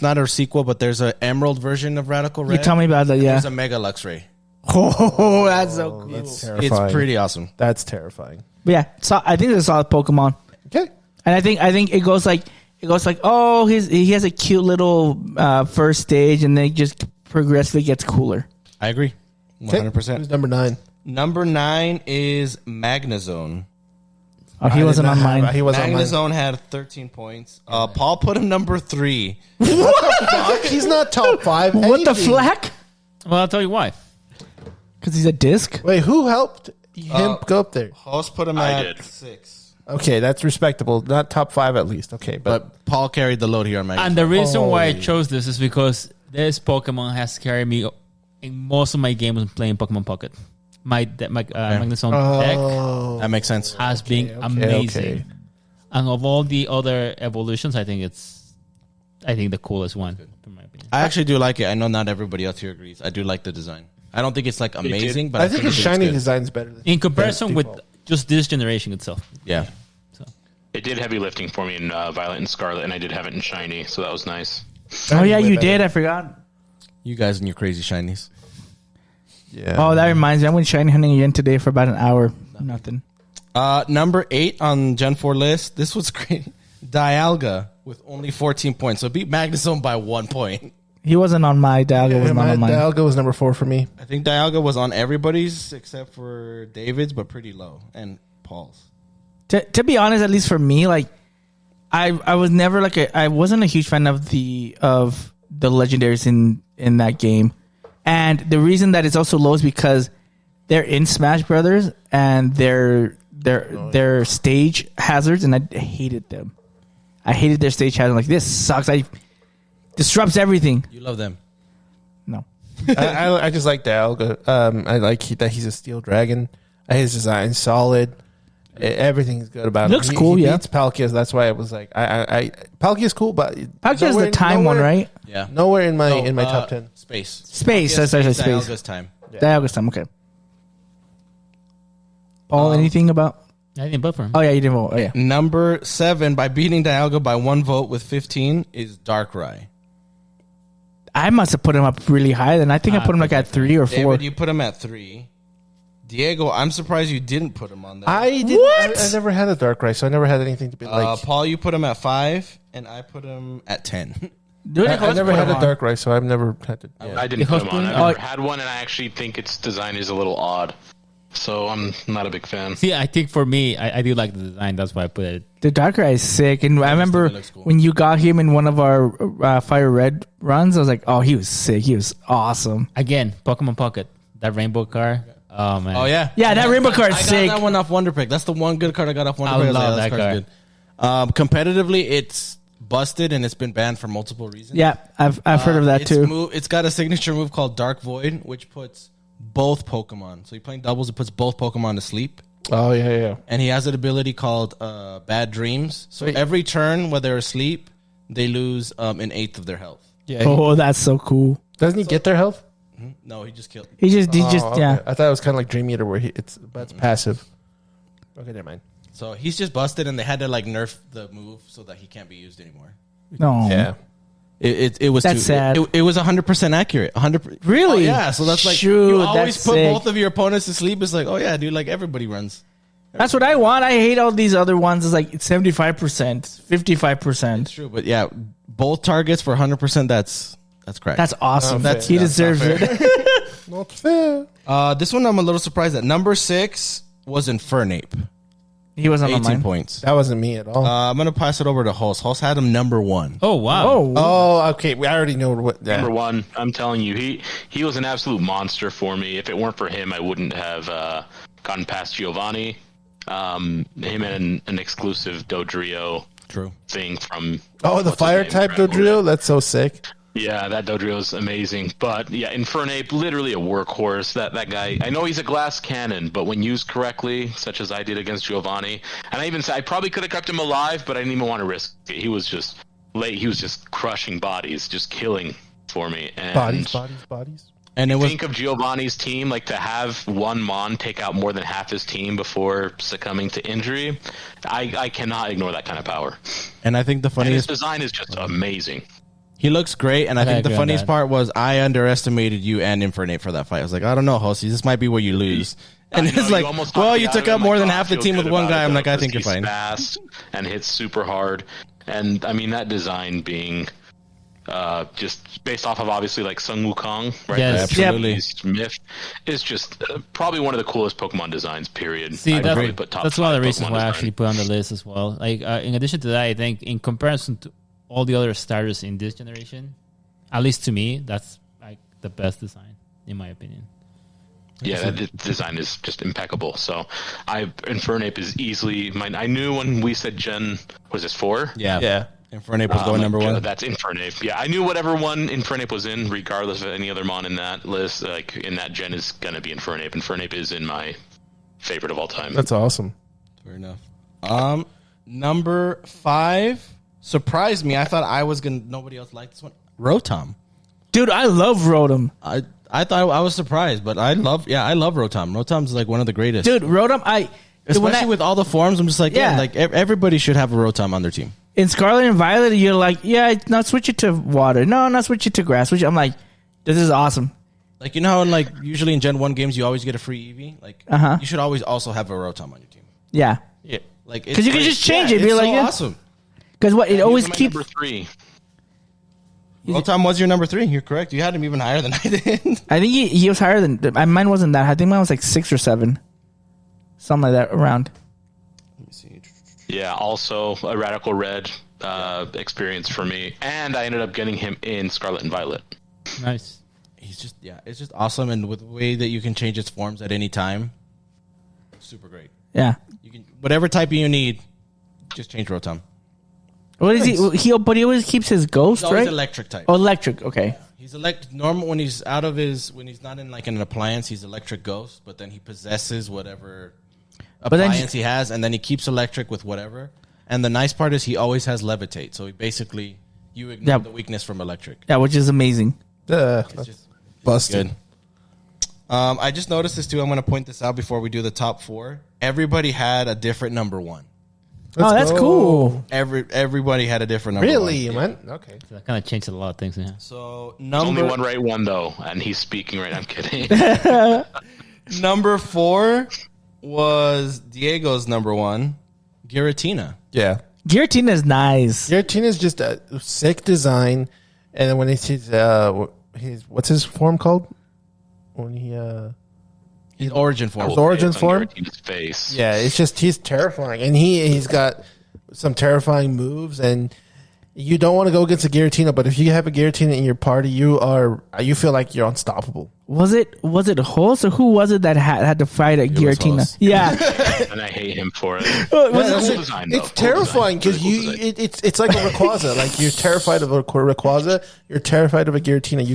not a sequel, but there's an Emerald version of Radical Red. You tell me about that. Yeah. There's a Mega Luxray. Oh, that's so cool. That's It's terrifying. pretty awesome. That's terrifying. But yeah, so I think it's a solid Pokemon, Okay. and I think it goes like oh he has a cute little first stage, and then it just progressively gets cooler. I agree. 100%. Who's number 9? Number 9 is Magnezone. Oh, he wasn't on mine. He was on mine. Magnezone had 13 points. Paul put him number 3. He's not top 5. What the anything. flack? Well, I'll tell you why. Because he's a disc. Wait, who helped him go up there? Host put him I at did. 6. Okay, that's respectable. Not top 5 at least. Okay, But Paul carried the load here on Magnezone. And the reason why I chose this is because this Pokemon has carried me in most of my games when playing Pokemon Pocket. My Magnezone deck That makes sense. has been amazing. And of all the other evolutions, I think the coolest one, in my opinion. I actually do like it. I know not everybody else here agrees. I do like the design. I don't think it's like amazing, but I think his it's shiny good. design's better. Than In comparison with default. just this generation itself. Yeah. It did heavy lifting for me in Violet and Scarlet, and I did have it in Shiny, so that was nice. Oh yeah, way you better. did. I forgot. You guys and your crazy shinies. Yeah. Oh, that reminds me. I went shiny hunting again today for about an hour. Nothing. Number 8 on Gen 4 list. This was great. Dialga with only 14 points. So beat Magnezone by 1 point. He wasn't on my Dialga. Was not on mine. Dialga was number 4 for me. I think Dialga was on everybody's except for David's, but pretty low. And Paul's. To be honest, at least for me, like I was never I wasn't a huge fan of the legendaries in that game. And the reason that it's also low is because they're in Smash Brothers and they're stage hazards, and I hated them. I hated their stage hazards. Like, this sucks. Disrupts everything. You love them. No. I just like Dialga. I like that he's a steel dragon. His design's solid. Everything's good about him. Looks cool, he yeah. beats Palkia's. That's why I was like, Palkia's cool, but Palkia's the time one, right? Yeah. Nowhere in my top 10. Space. That's actually Space. Dialga's time. Dialga's time. Okay. Paul, anything about? I didn't vote for him. Oh yeah, you didn't vote. Oh yeah. Number 7 by beating Dialga by 1 vote with 15 is Darkrai. I must have put him up really high. Then I think I put him like at 3 or 4. David, you put him at 3. Diego, I'm surprised you didn't put him on there. I didn't. What? I never had a Darkrai, so I never had anything to be like. Paul, you put him at 5, and I put him at 10. I never had a Darkrai, so I've never had to. Yeah. I didn't put him on. I've never had one, and I actually think its design is a little odd. So I'm not a big fan. See, I think for me, I do like the design. That's why I put it. The Darkrai is sick, and I remember cool. when you got him in one of our Fire Red runs. I was like, "Oh, he was sick. He was awesome." Again, Pokemon Pocket, that rainbow car. Oh man. Oh yeah, Yeah, that rainbow card I is got sick. that one off Wonder Pick. That's the one good card I got off Wonder I Pick. love This that card's good. Competitively, it's busted and it's been banned for multiple reasons. Yeah, I've heard of that too. It's got a signature move called Dark Void, which puts both Pokemon. So you're playing doubles, it puts both Pokemon to sleep. Oh yeah. And he has an ability called Bad Dreams. So every turn, when they're asleep, they lose an eighth of their health. Yeah. Oh, that's so cool. Doesn't he get their health? No, he just killed. He just Okay. yeah. I thought it was kind of like Dream Eater, where it's passive. Okay, never mind. So he's just busted, and they had to like nerf the move so that he can't be used anymore. No. Yeah. It was That's sad. It was 100% accurate. 100. Really? Oh, yeah. So that's like Shoot, you always that's put sick. both of your opponents to sleep. It's like, oh yeah, dude. Like everybody runs. That's what I want. I hate all these other ones. It's like 75%, 55%. It's true, but yeah, both targets for 100%. That's correct. That's awesome. That's- He that's deserves not it. Not fair. This one I'm a little surprised at. Number 6 was Infernape. He wasn't on 18 mine. points. That wasn't me at all. I'm gonna pass it over to Hulse. Hulse had him number 1. Oh wow. Oh, okay. I already know what. Yeah. Number 1, I'm telling you, he was an absolute monster for me. If it weren't for him, I wouldn't have gotten past Giovanni. Him and an exclusive Dodrio True. thing from. Oh, the what's his fire name? type Dodrio. That's so sick. Yeah, that Dodrio is amazing. But yeah, Infernape, literally a workhorse. That guy, I know he's a glass cannon, but when used correctly, such as I did against Giovanni, and I even said I probably could have kept him alive, but I didn't even want to risk it. He was just late. He was just crushing bodies, just killing for me. And Bodies. And it was think of Giovanni's team, like to have one Mon take out more than half his team before succumbing to injury. I cannot ignore that kind of power. and I think the And his funniest design is just amazing. he looks great, and I think the agree on funniest that. part was I underestimated you and Infernape for that fight. I was like, I don't know, Hulse, this might be where you lose. And I know, it's like, almost well, talked you me took of out it. more I'm than like, half I the feel team with good one about guy. it, I'm like, I because think you're he's fine. fast and hits super hard, and I mean that design being just based off of obviously like Sun Wukong, right? Yes. That Absolutely. Japanese myth is just probably one of the coolest Pokemon designs. Period. See, I'd that's, probably put top that's one of the 5 reasons Pokemon why I design. actually put on the list as well. Like, in addition to that, I think in comparison to all the other starters in this generation, at least to me, that's like the best design in my opinion. Yeah, that design is just impeccable. So, Infernape is easily mine. I knew when we said Gen, was this 4? Yeah. Infernape was going number 1. That's Infernape. Yeah, I knew whatever one Infernape was in, regardless of any other mon in that list, like in that gen, is gonna be Infernape. Infernape is in my favorite of all time. That's awesome. Fair enough. Number 5 surprised me. I thought I was gonna. Nobody else liked this one. Rotom. Dude, I love Rotom. I thought I was surprised, but I love Rotom. Rotom's like one of the greatest. Dude, Rotom, especially with all the forms, I'm just like, Yeah. like everybody should have a Rotom on their team. in Scarlet and Violet, you're like, yeah, not switch it to water. No, not switch it to grass. I'm like, this is awesome. Like, you know how in like usually in Gen 1 games you always get a free Eevee? Like you should always also have a Rotom on your team. Yeah. Yeah. Like, Because you can just change it. Be it's like, so yeah. awesome. Because what it always He's my keeps. number 3. Rotom was your number 3. You're correct. You had him even higher than I did. I think he was higher than mine. Wasn't that? I think mine was like 6 or 7, something like that around. Let me see. Yeah, also a Radical Red experience for me, and I ended up getting him in Scarlet and Violet. Nice. He's just it's just awesome, and with the way that you can change its forms at any time, super great. Yeah. You can whatever type you need, just change Rotom. What is he? But he always keeps his ghost, He's always right? electric type. Oh, electric. Okay. He's normal when he's out of when he's not in like an appliance, he's electric ghost, but then he possesses whatever then appliance he has, and then he keeps electric with whatever. And the nice part is he always has levitate, so he basically you ignore the weakness from electric. Yeah, which is amazing. It's just Busted. good. I just noticed this too. I'm going to point this out before we do the top 4. Everybody had a different number 1. That's cool. Everybody had a different number 1. Really, man? Okay. So that kind of changed a lot of things. Yeah. So Only one right one though, and he's speaking right now. I'm kidding. number 4 was Diego's number 1, Giratina. Yeah. Giratina is nice. Giratina is just a sick design, and then when he sees what's his form called? When His origin form. His origin It's on form? Giratina's face. Yeah, it's just he's terrifying, and he's got some terrifying moves, and you don't want to go against a Giratina, but if you have a Giratina in your party, you feel like you're unstoppable. Was it Horse or who was it that had to fight a Giratina? Horse. Yeah. And I hate him for it. It's design, though. it's terrifying because Cool design. it's like a Rayquaza. Like you're terrified of a Rayquaza, you're terrified of a Giratina.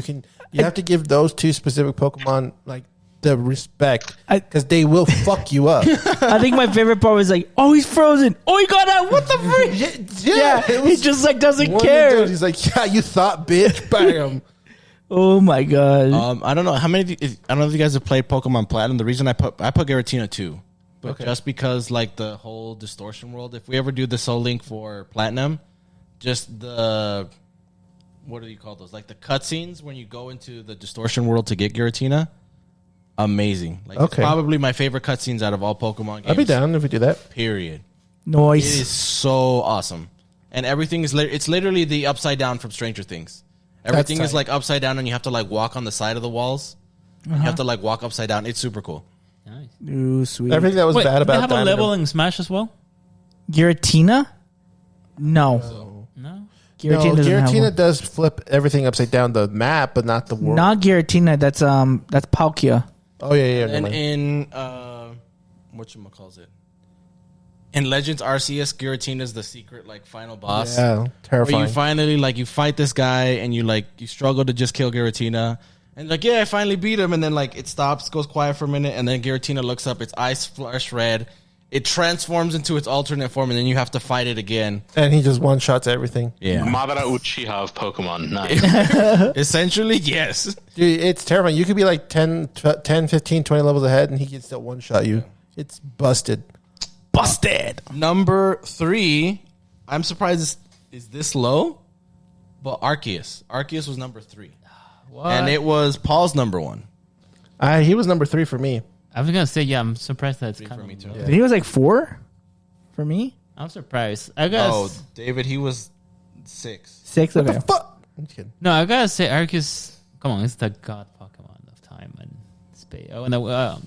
You have to give those two specific Pokemon like the respect because they will fuck you up. I think my favorite part was like, oh, he's frozen. Oh, he got out. What the frick? Yeah, he just like doesn't care. He's like, yeah, you thought, bitch. Bam. Oh my god. I don't know how many. I don't know if you guys have played Pokemon Platinum. The reason I put Giratina too, but just because like the whole distortion world. If we ever do the Soul Link for Platinum, just the what do you call those? Like the cutscenes when you go into the distortion world to get Giratina. Amazing. Like it's probably my favorite cutscenes out of all Pokemon games. I'll be down if we do that. Period. Nice. It is so awesome, and everything is it's literally the upside down from Stranger Things. Everything is like upside down, and you have to like walk on the side of the walls. You have to like walk upside down. It's super cool. Nice. Ooh, sweet. Everything that was Wait, bad do they about have a Diamond level in Smash as well? Giratina? No. No. Giratina doesn't have Giratina one. does flip everything upside down the map, but not the world. Not Giratina. That's Palkia. Oh yeah. And in whatchamacalls it? In Legends Arceus, Giratina is the secret like final boss. Yeah, terrifying. Where you finally like you fight this guy and you struggle to just kill Giratina. And like, yeah, I finally beat him, and then like it stops, goes quiet for a minute, and then Giratina looks up, its eyes flush red. It transforms into its alternate form, and then you have to fight it again. And he just one-shots everything. Yeah. Madara Uchiha of Pokemon. Nice. Essentially, yes. Dude, it's terrifying. You could be like 10, 15, 20 levels ahead, and he can still one-shot you. It's busted. Busted. Number 3, I'm surprised is this low, but Arceus. Arceus was number 3. What? And it was Paul's number 1. He was number 3 for me. I was gonna say, yeah, I'm surprised that's kind for of me too. low. I think it was like 4 for me. I'm surprised. I guess. Oh, David, he was 6. 6. Okay. Fuck. I'm just kidding. No, I gotta say, Arceus. Come on, it's the god Pokemon of time and space. Oh no.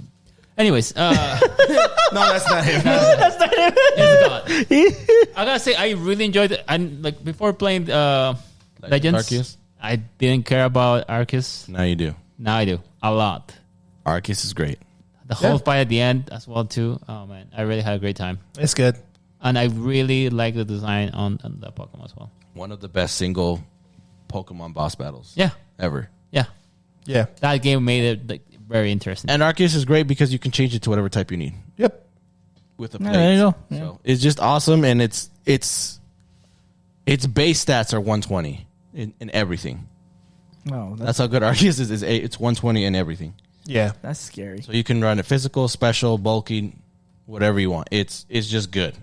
Anyways, No, that's not him. it's a god. I gotta say, I really enjoyed it. And like before playing Legends, Arceus? I didn't care about Arceus. Now you do. Now I do a lot. Arceus is great. The whole fight at the end as well too. Oh man, I really had a great time, It's good. and I really like the design on the Pokemon as well. One of the best single Pokemon boss battles Yeah, ever. yeah. Yeah. That game made it like very interesting. And Arceus is great because you can change it to whatever type you need Yep. with a Yeah, plate. there you go. Yeah. So it's just awesome, and its base stats are 120 in everything. Oh, That's how good Arceus is. It's 120 in everything. Yeah. that's scary. So you can run it physical, special, bulky, whatever you want. It's just good.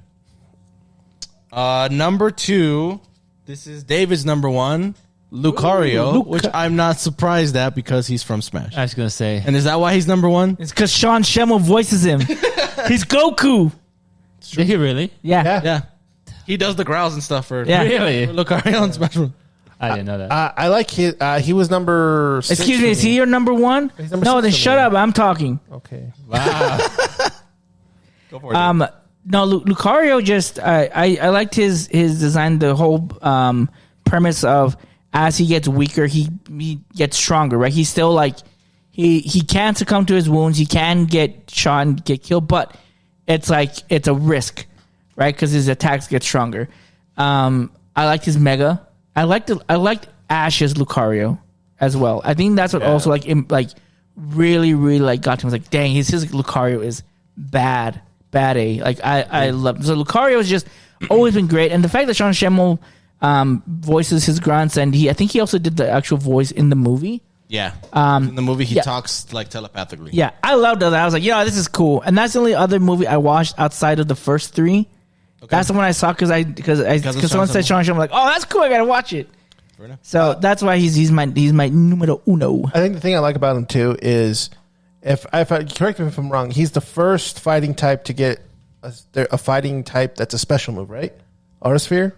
Number 2, this is David's number 1, Lucario, which I'm not surprised at because he's from Smash. I was gonna say, And is that why he's number 1? It's because Sean Schemmel voices him. He's Goku. did he really? Yeah. Yeah. Yeah. He does the growls and stuff for Really? Lucario on Smash Bros. I didn't know that. I like his. He was number 6. Excuse me, is he your number one? He's number No, 6 then for shut me. up. I'm talking. Okay. Wow. Go for it. No, Lucario just I liked his design. The whole premise of as he gets weaker, he gets stronger. Right? He's still like he can succumb to his wounds. He can get shot and get killed, but it's like it's a risk, right? Because his attacks get stronger. I liked his Mega. I liked Ash's Lucario as well. I think that's what also really like got to him. I was like, dang, his Lucario is bad A. Like I love so Lucario has just always been great, and the fact that Sean Schemmel voices his grunts, and I think he also did the actual voice in the movie. Yeah. In the movie, he talks like telepathically. Yeah, I loved that. I was like, this is cool, and that's the only other movie I watched outside of the first 3. Okay. That's the one I saw because someone said Sean Schemmel. I'm like, oh, that's cool. I gotta watch it. Fair enough. So that's why he's my numero uno. I think the thing I like about him too is, if I correct me if I'm wrong, he's the first fighting type to get a fighting type that's a special move, right? Autosphere.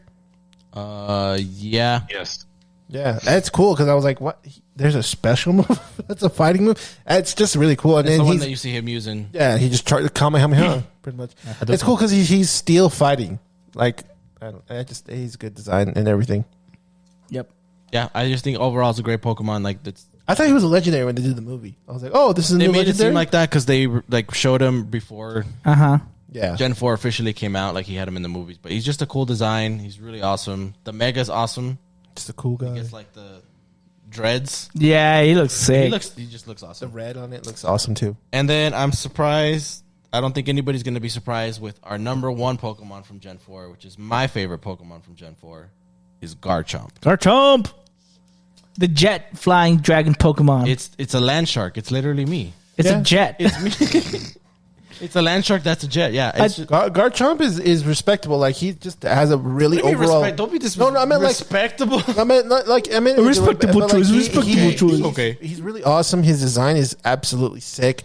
Yeah. Yes. Yeah, that's cool because I was like, what? There's a special move that's a fighting move. It's just really cool. And It's then the one that you see him using. Yeah, he just tried to Kamehameha pretty much. It's cool because he's steel fighting. Like he's good design and everything. Yep. Yeah, I just think overall it's a great Pokemon. Like that's. I thought he was a legendary when they did the movie. I was like, oh, this is a They new made it legendary. seem like that because they like showed him before Yeah. Gen 4 officially came out. Like he had him in the movies, but he's just a cool design. He's really awesome. The Mega's awesome. Just a cool guy. He gets like the dreads. Yeah, he looks sick. He just looks The awesome. red on it looks awesome too. And then I'm surprised. I don't think anybody's going to be surprised with our number 1 Pokemon from Gen 4, which is my favorite Pokemon from Gen 4, is Garchomp. Garchomp, the jet flying dragon Pokemon. It's a land shark. It's literally me. It's a jet. It's me. It's a land shark. That's a jet. Yeah. It's just, Garchomp is respectable. Like he just has a really overall. don't be disrespectful. No, I meant respectable. I meant A respectable choice. Respectable choice. Okay. He's really awesome. His design is absolutely sick.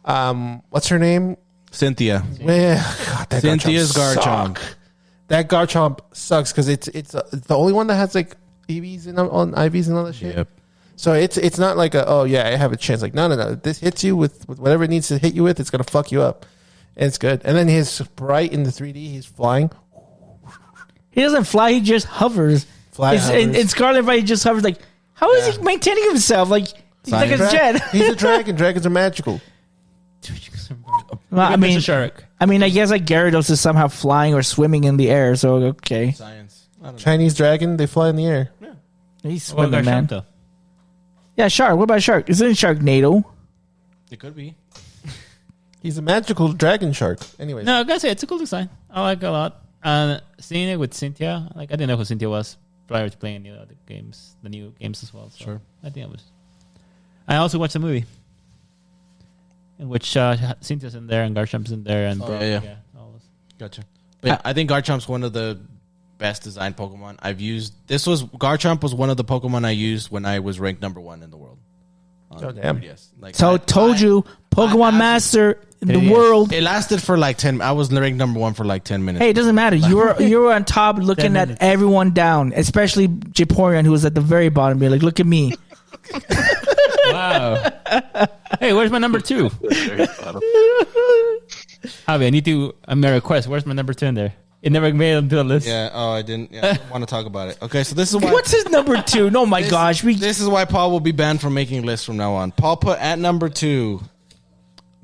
What's her name? Cynthia. Yeah, God, that Cynthia's Garchomp. That Garchomp sucks because it's the only one that has like EVs and on IVs and all that shit. Yep. So it's not like I have a chance. Like no. This hits you with whatever it needs to hit you with. It's gonna fuck you up, and it's good. And then his sprite in the 3D, he's flying. He doesn't fly. He just hovers. Hovers. In Scarlet Violet, he just hovers. Like, how is he maintaining himself? Like he's like a jet. He's a dragon. Dragons are magical. Well, Mr. Shark. I guess like Gyarados is somehow flying or swimming in the air. So okay, Science. I don't know. Chinese dragon, they fly in the air. he's What swimming, about man. Shark, though? Yeah, shark. What about shark? Isn't it Sharknado? It could be. He's a magical dragon shark. Anyways, No, I gotta say it's a cool design. I like it a lot. Seeing it with Cynthia, like I didn't know who Cynthia was prior to playing the other games, the new games as well. So Sure. I think it was. I also watched the movie, in which Cynthia's in there and Garchomp's in there and Brock, yeah. all those. Gotcha. But yeah, I think Garchomp's one of the best designed Pokemon I've used. Garchomp was one of the Pokemon I used when I was ranked number 1 in the world. Oh, damn. Yes. Like So told you, Pokemon Master in the world. It lasted for like 10. I was ranked number 1 for like 10 minutes. Hey, it doesn't matter. You were on top, looking 10 at minutes. everyone down, especially Japorean, who was at the very bottom. Being like, look at me. Wow. Hey, where's my number 2? Javi, I need to. I'm gonna request. Where's my number 2 in there? It never made it onto the list. Yeah. Oh, I didn't. Yeah, I didn't want to talk about it. Okay, so this is why. What's his number 2? Oh my gosh, This is why Paul will be banned from making lists from now on. Paul put at number 2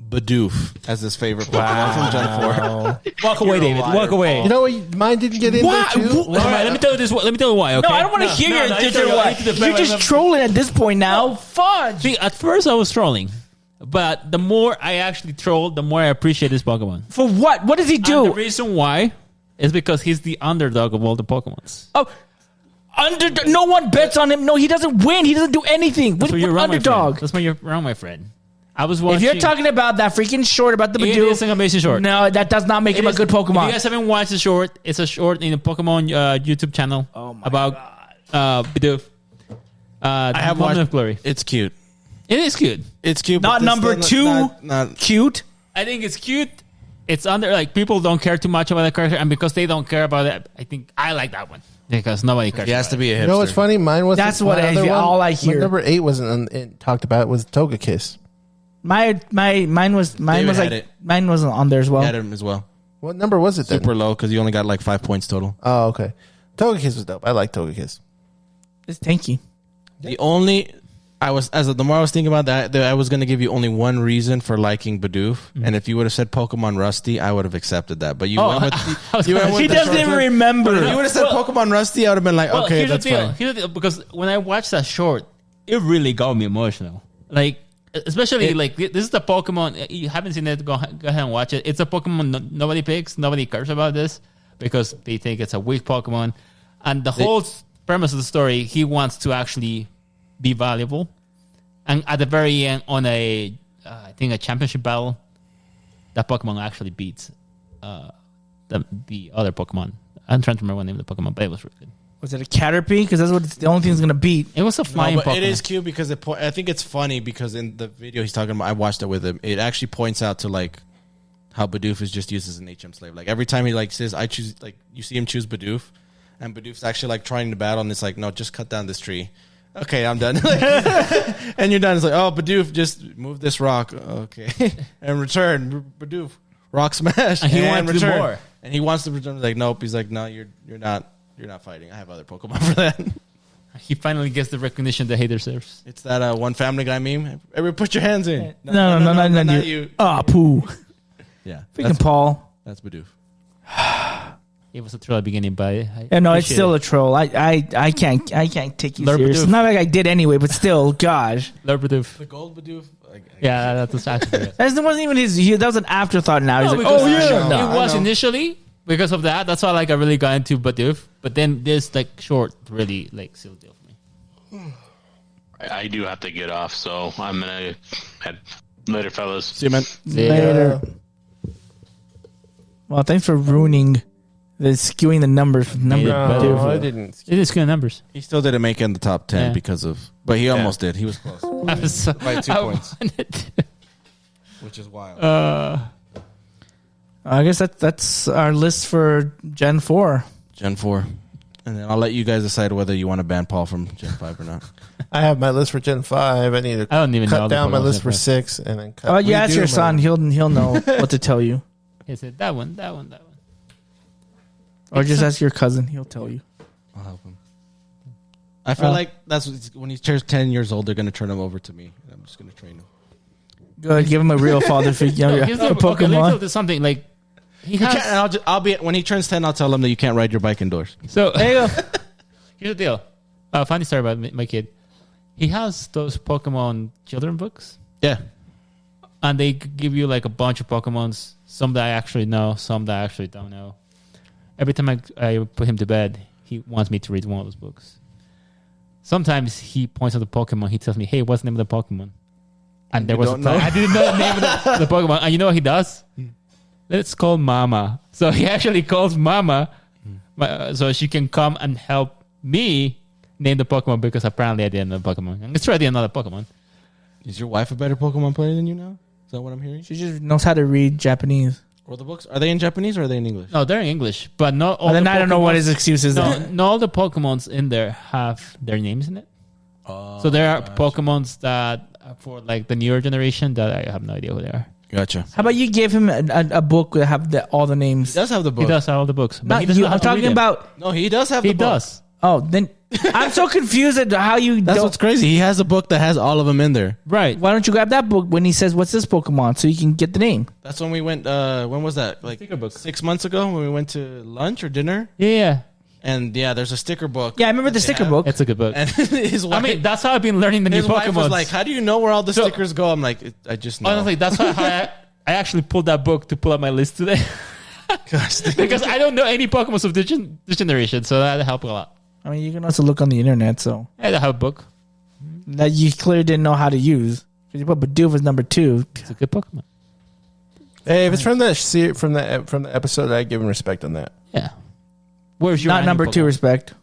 Bidoof as his favorite Pokemon from Gen 4. Walk away, David. Walk away. You know what? Mine didn't get in there too. All right, let me tell you this. Let me tell you why. Okay. No, I don't want to hear your no, different I why. need to defend You're just myself. trolling at this point now. Fudge. See, at first I was trolling, but the more I actually trolled, the more I appreciate this Pokemon. For what? What does he And do? the reason why is because he's the underdog of all the Pokemons. Oh, no one bets on him. No, he doesn't win. He doesn't do anything. That's What why you're wrong, my friend. underdog? That's why you're wrong, my friend. I was watching. If you're talking about that freaking short about the it Bidoof, is an amazing short. no, that does not make him a good If Pokemon. you guys haven't watched the short, it's a short in the Pokemon YouTube channel about Bidoof. I have Moment watched. of Glory. It's cute. It is cute. It's cute. Not but this number doesn't- 2. Not, Cute. I think it's cute. it's under like people don't care too much about the character, and because they don't care about it, I think I like that one because nobody cares. He has to be a hipster. You know what's funny? Mine was That's what I- all I hear. Number 8 wasn't talked about. Was Toga Kiss. Mine was David had like it. mine wasn't on there as He well. had him as well. What number was it then? Super low because you only got like 5 points total. Oh, okay. Toga Kiss was dope. I like Toga Kiss. It's tanky. The only the more I was thinking about that, I was going to give you only one reason for liking Bidoof, and if you would have said Pokemon Rusty, I would have accepted that. But you went with He doesn't even remember. If you would have said Pokemon Rusty, I would have been like, okay, here's that's the deal. fine. Here's the deal, because when I watched that short, it really got me emotional. Like, especially like this is the Pokemon. You haven't seen it? Go ahead and watch it. It's a Pokemon nobody picks. Nobody cares about this because they think it's a weak Pokemon. And the whole premise of the story, he wants to actually be valuable. And at the very end, on I think a championship battle, that Pokemon actually beats the other Pokemon. I'm trying to remember the name of the Pokemon, but it was really good. Was it a Caterpie? Because that's what the only thing it's gonna beat. It was a flying But Pokemon. it is cute because I think it's funny because in the video he's talking about, I watched it with him. It actually points out to like how Bidoof is just used as an HM slave. Like every time he like says, "I choose," like you see him choose Bidoof, and Bidoof's actually like trying to battle, and it's like, "No, just cut down this tree." Okay, I'm done. And you're done. It's like, oh, Bidoof, just move this rock. Okay, and return, Bidoof, rock smash. And he wants to do return. more. And he wants to return. Like, nope. He's like, no, you're not fighting. I have other Pokemon for that. He finally gets the recognition that he deserves. It's that one Family Guy meme. Everybody put your hands in. No, not you. Oh, poo. Yeah, Freaking Paul. that's Bidoof. It was a troll at the beginning, but Yeah, no, it's still a troll. I can't take you Lord serious. Bidoof. It's not like I did anyway, but still, gosh. Lord Bidoof. The gold Bidoof. Yeah, that's actually it. That wasn't even that was an afterthought now. He's like, because oh, yeah. No, it was I know. initially because of that. That's why like I really got into Bidoof. But then this like short really like sealed the deal for me. I do have to get off, so I'm gonna head later, fellas. See you, man. Later. Well, thanks for ruining skewing the numbers. Number Yeah, two. No, I didn't. It is good numbers. He still didn't make it in the top 10 Yeah. because of, but he almost did. He was close, I was so, by 2 I points, wanted- which is wild. I guess that's our list for Gen 4. Gen 4. And then I'll let you guys decide whether you want to ban Paul from Gen 5 or not. I have my list for Gen 5. I need to I don't even know cut the down my Pokemon list Gen for 5. 6 and then cut. Oh, you ask redo your my- son. He'll know what to tell you. He said that one. Or just ask your cousin. He'll tell you. I'll help him. I feel like that's when he turns 10 years old, they're going to turn him over to me. And I'm just going to train him. Good. Give him a real father figure. No, here's the, okay, let me tell Pokemon. you something like he You has. can't, I'll be when he turns 10. I'll tell him that you can't ride your bike indoors. So There you go. here's the deal. Funny story about my kid. He has those Pokemon children books, Yeah, and they give you like a bunch of Pokemons. Some that I actually know, some that I actually don't know. Every time I put him to bed, he wants me to read one of those books. Sometimes he points at the Pokemon. He tells me, "Hey, what's the name of the Pokemon?" And there was don't know? I didn't know the name of the Pokemon. And you know what he does? Let's call Mama. So he actually calls Mama, so she can come and help me name the Pokemon because apparently I didn't know the Pokemon. And it's already another Pokemon. is your wife a better Pokemon player than you now? Is that what I'm hearing? She just knows how to read Japanese. Or the books, are they in Japanese or are they in English? No, they're in English, but not all. But then the I don't know what his Pokemons- excuse is. No, not all the Pokemons in there have their names in it. So there are Pokemons that are for like the newer generation that I have no idea who they are. Gotcha. How about you give him a book that have all the names? He does have the book. He does have all the books. But Not he doesn't you. know how I'm to read talking them. about. No, he does have He the book. does. Oh, then I'm so confused at how you. That's don't, what's crazy. He has a book that has all of them in there. Right. Why don't you grab that book when he says, "What's this Pokemon?" so you can get the name? That's when we went, when was that? Like Sticker book. 6 months ago when we went to lunch or dinner. Yeah. And yeah, there's a sticker book. Yeah, I remember the that they sticker have. book. It's a good book. And his wife, I mean, that's how I've been learning the new his wife Pokemon. was like, how do you know where all the So- stickers go? I'm like, I just know. Honestly, that's how I actually pulled that book to pull up my list today. Because I don't know any Pokemon of this generation, so that helped a lot. I mean, you can also look on the internet, so I have a book. that you clearly didn't know how to use. Because you put Bidoof as number 2. It's a good Pokemon. Hey, if it's from the episode, I give him respect on that. Yeah. Where's your Not number 2 Pokemon? respect.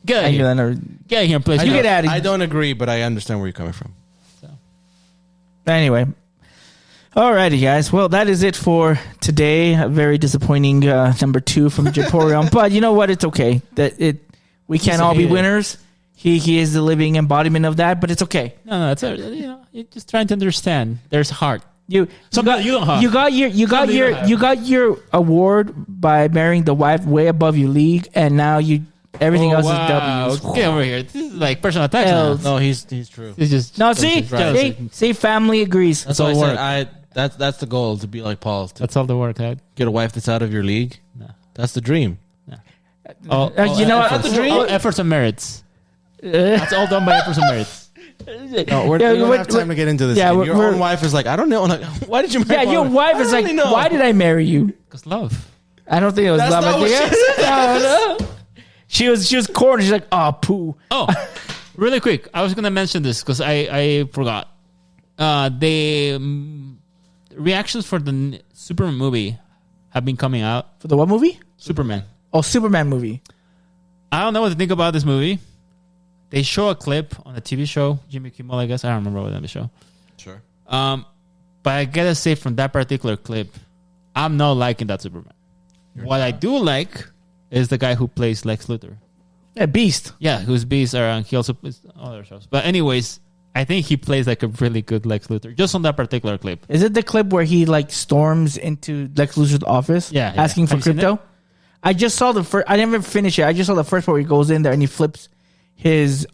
Get out of I knew here. that never- Get out of here and play. You get out of I here. don't agree, but I understand where you're coming from. Anyway. Alrighty, guys. Well, that is it for today. A very disappointing number 2 from Japorean. But you know what? It's okay. We can't all be winners. He is the living embodiment of that, but it's okay. No, it's you're just trying to understand. There's heart. You got your award by marrying the wife way above your league, and now everything else is W's. Get over here. This is like personal attacks. Now. No, he's true. It's just see, family agrees. That's all I said. That's the goal, to be like Paul. That's all the work. Right? Get a wife that's out of your league. No. That's the dream. No. You know what? That's the dream. All efforts and merits. That's all done by efforts and merits. No, we don't have time to get into this. Yeah, your own wife is like, I don't know. Like, why did you marry me? Your wife is like, why did I marry you? Because love. I don't think it was love. No. She was cornered. She's like, oh, poo. Oh, really quick. I was going to mention this because I forgot. The reactions for the Superman movie have been coming out. For the what movie? Superman. Oh, Superman movie. I don't know what to think about this movie. They show a clip on a TV show, Jimmy Kimmel, I guess. I don't remember what that show. Sure. But I gotta say, from that particular clip, I'm not liking that Superman. What I do like is the guy who plays Lex Luthor. Yeah, Beast. Yeah, who's Beast, and he also plays other shows. But anyways, I think he plays like a really good Lex Luthor, just on that particular clip. Is it the clip where he like storms into Lex Luthor's office, asking for crypto? I just saw the first. I didn't even finish it. I just saw the first part where he goes in there and he flips his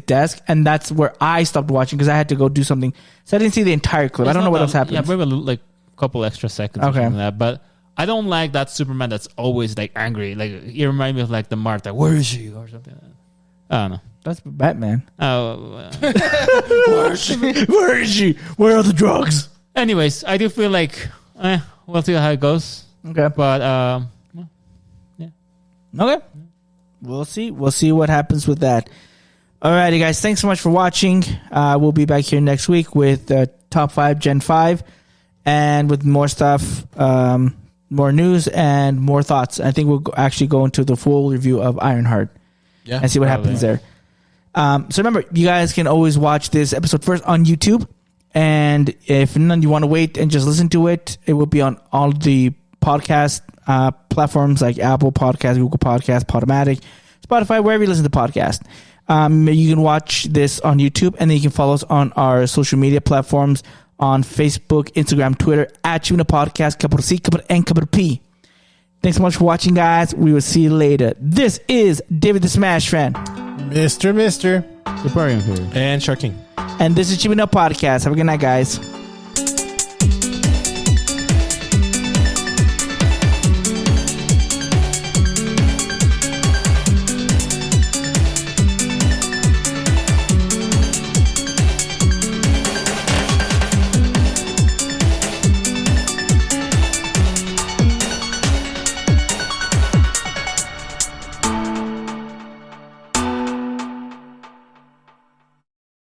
desk, and that's where I stopped watching because I had to go do something. So I didn't see the entire clip. I don't know what else happened. Yeah, maybe like a couple extra seconds. Okay, or something like that. But I don't like that Superman that's always like angry. Like he reminds me of like the Martha. Where is she or something like that. I don't know. That's Batman. Oh, where is she? Where is she? Where are the drugs? Anyways, I do feel like we'll see how it goes. Okay, but yeah. Okay. We'll see. We'll see what happens with that. Alrighty, guys. Thanks so much for watching. We'll be back here next week with Top 5 Gen 5 and with more stuff, more news, and more thoughts. I think we'll actually go into the full review of IronHeart and see what happens there. So remember, you guys can always watch this episode first on YouTube. And if none you want to wait and just listen to it, it will be on all the podcast platforms like Apple Podcasts, Google Podcasts, Podomatic, Spotify, wherever you listen to podcasts. You can watch this on YouTube, and then you can follow us on our social media platforms on Facebook, Instagram, Twitter, at Chibi No Podcast, capital C, capital N, capital P. Thanks so much for watching, guys. We will see you later. This is David the Smash Fan. Mr. Japorean here. And Sharking. And this is Chibi No Podcast. Have a good night, guys.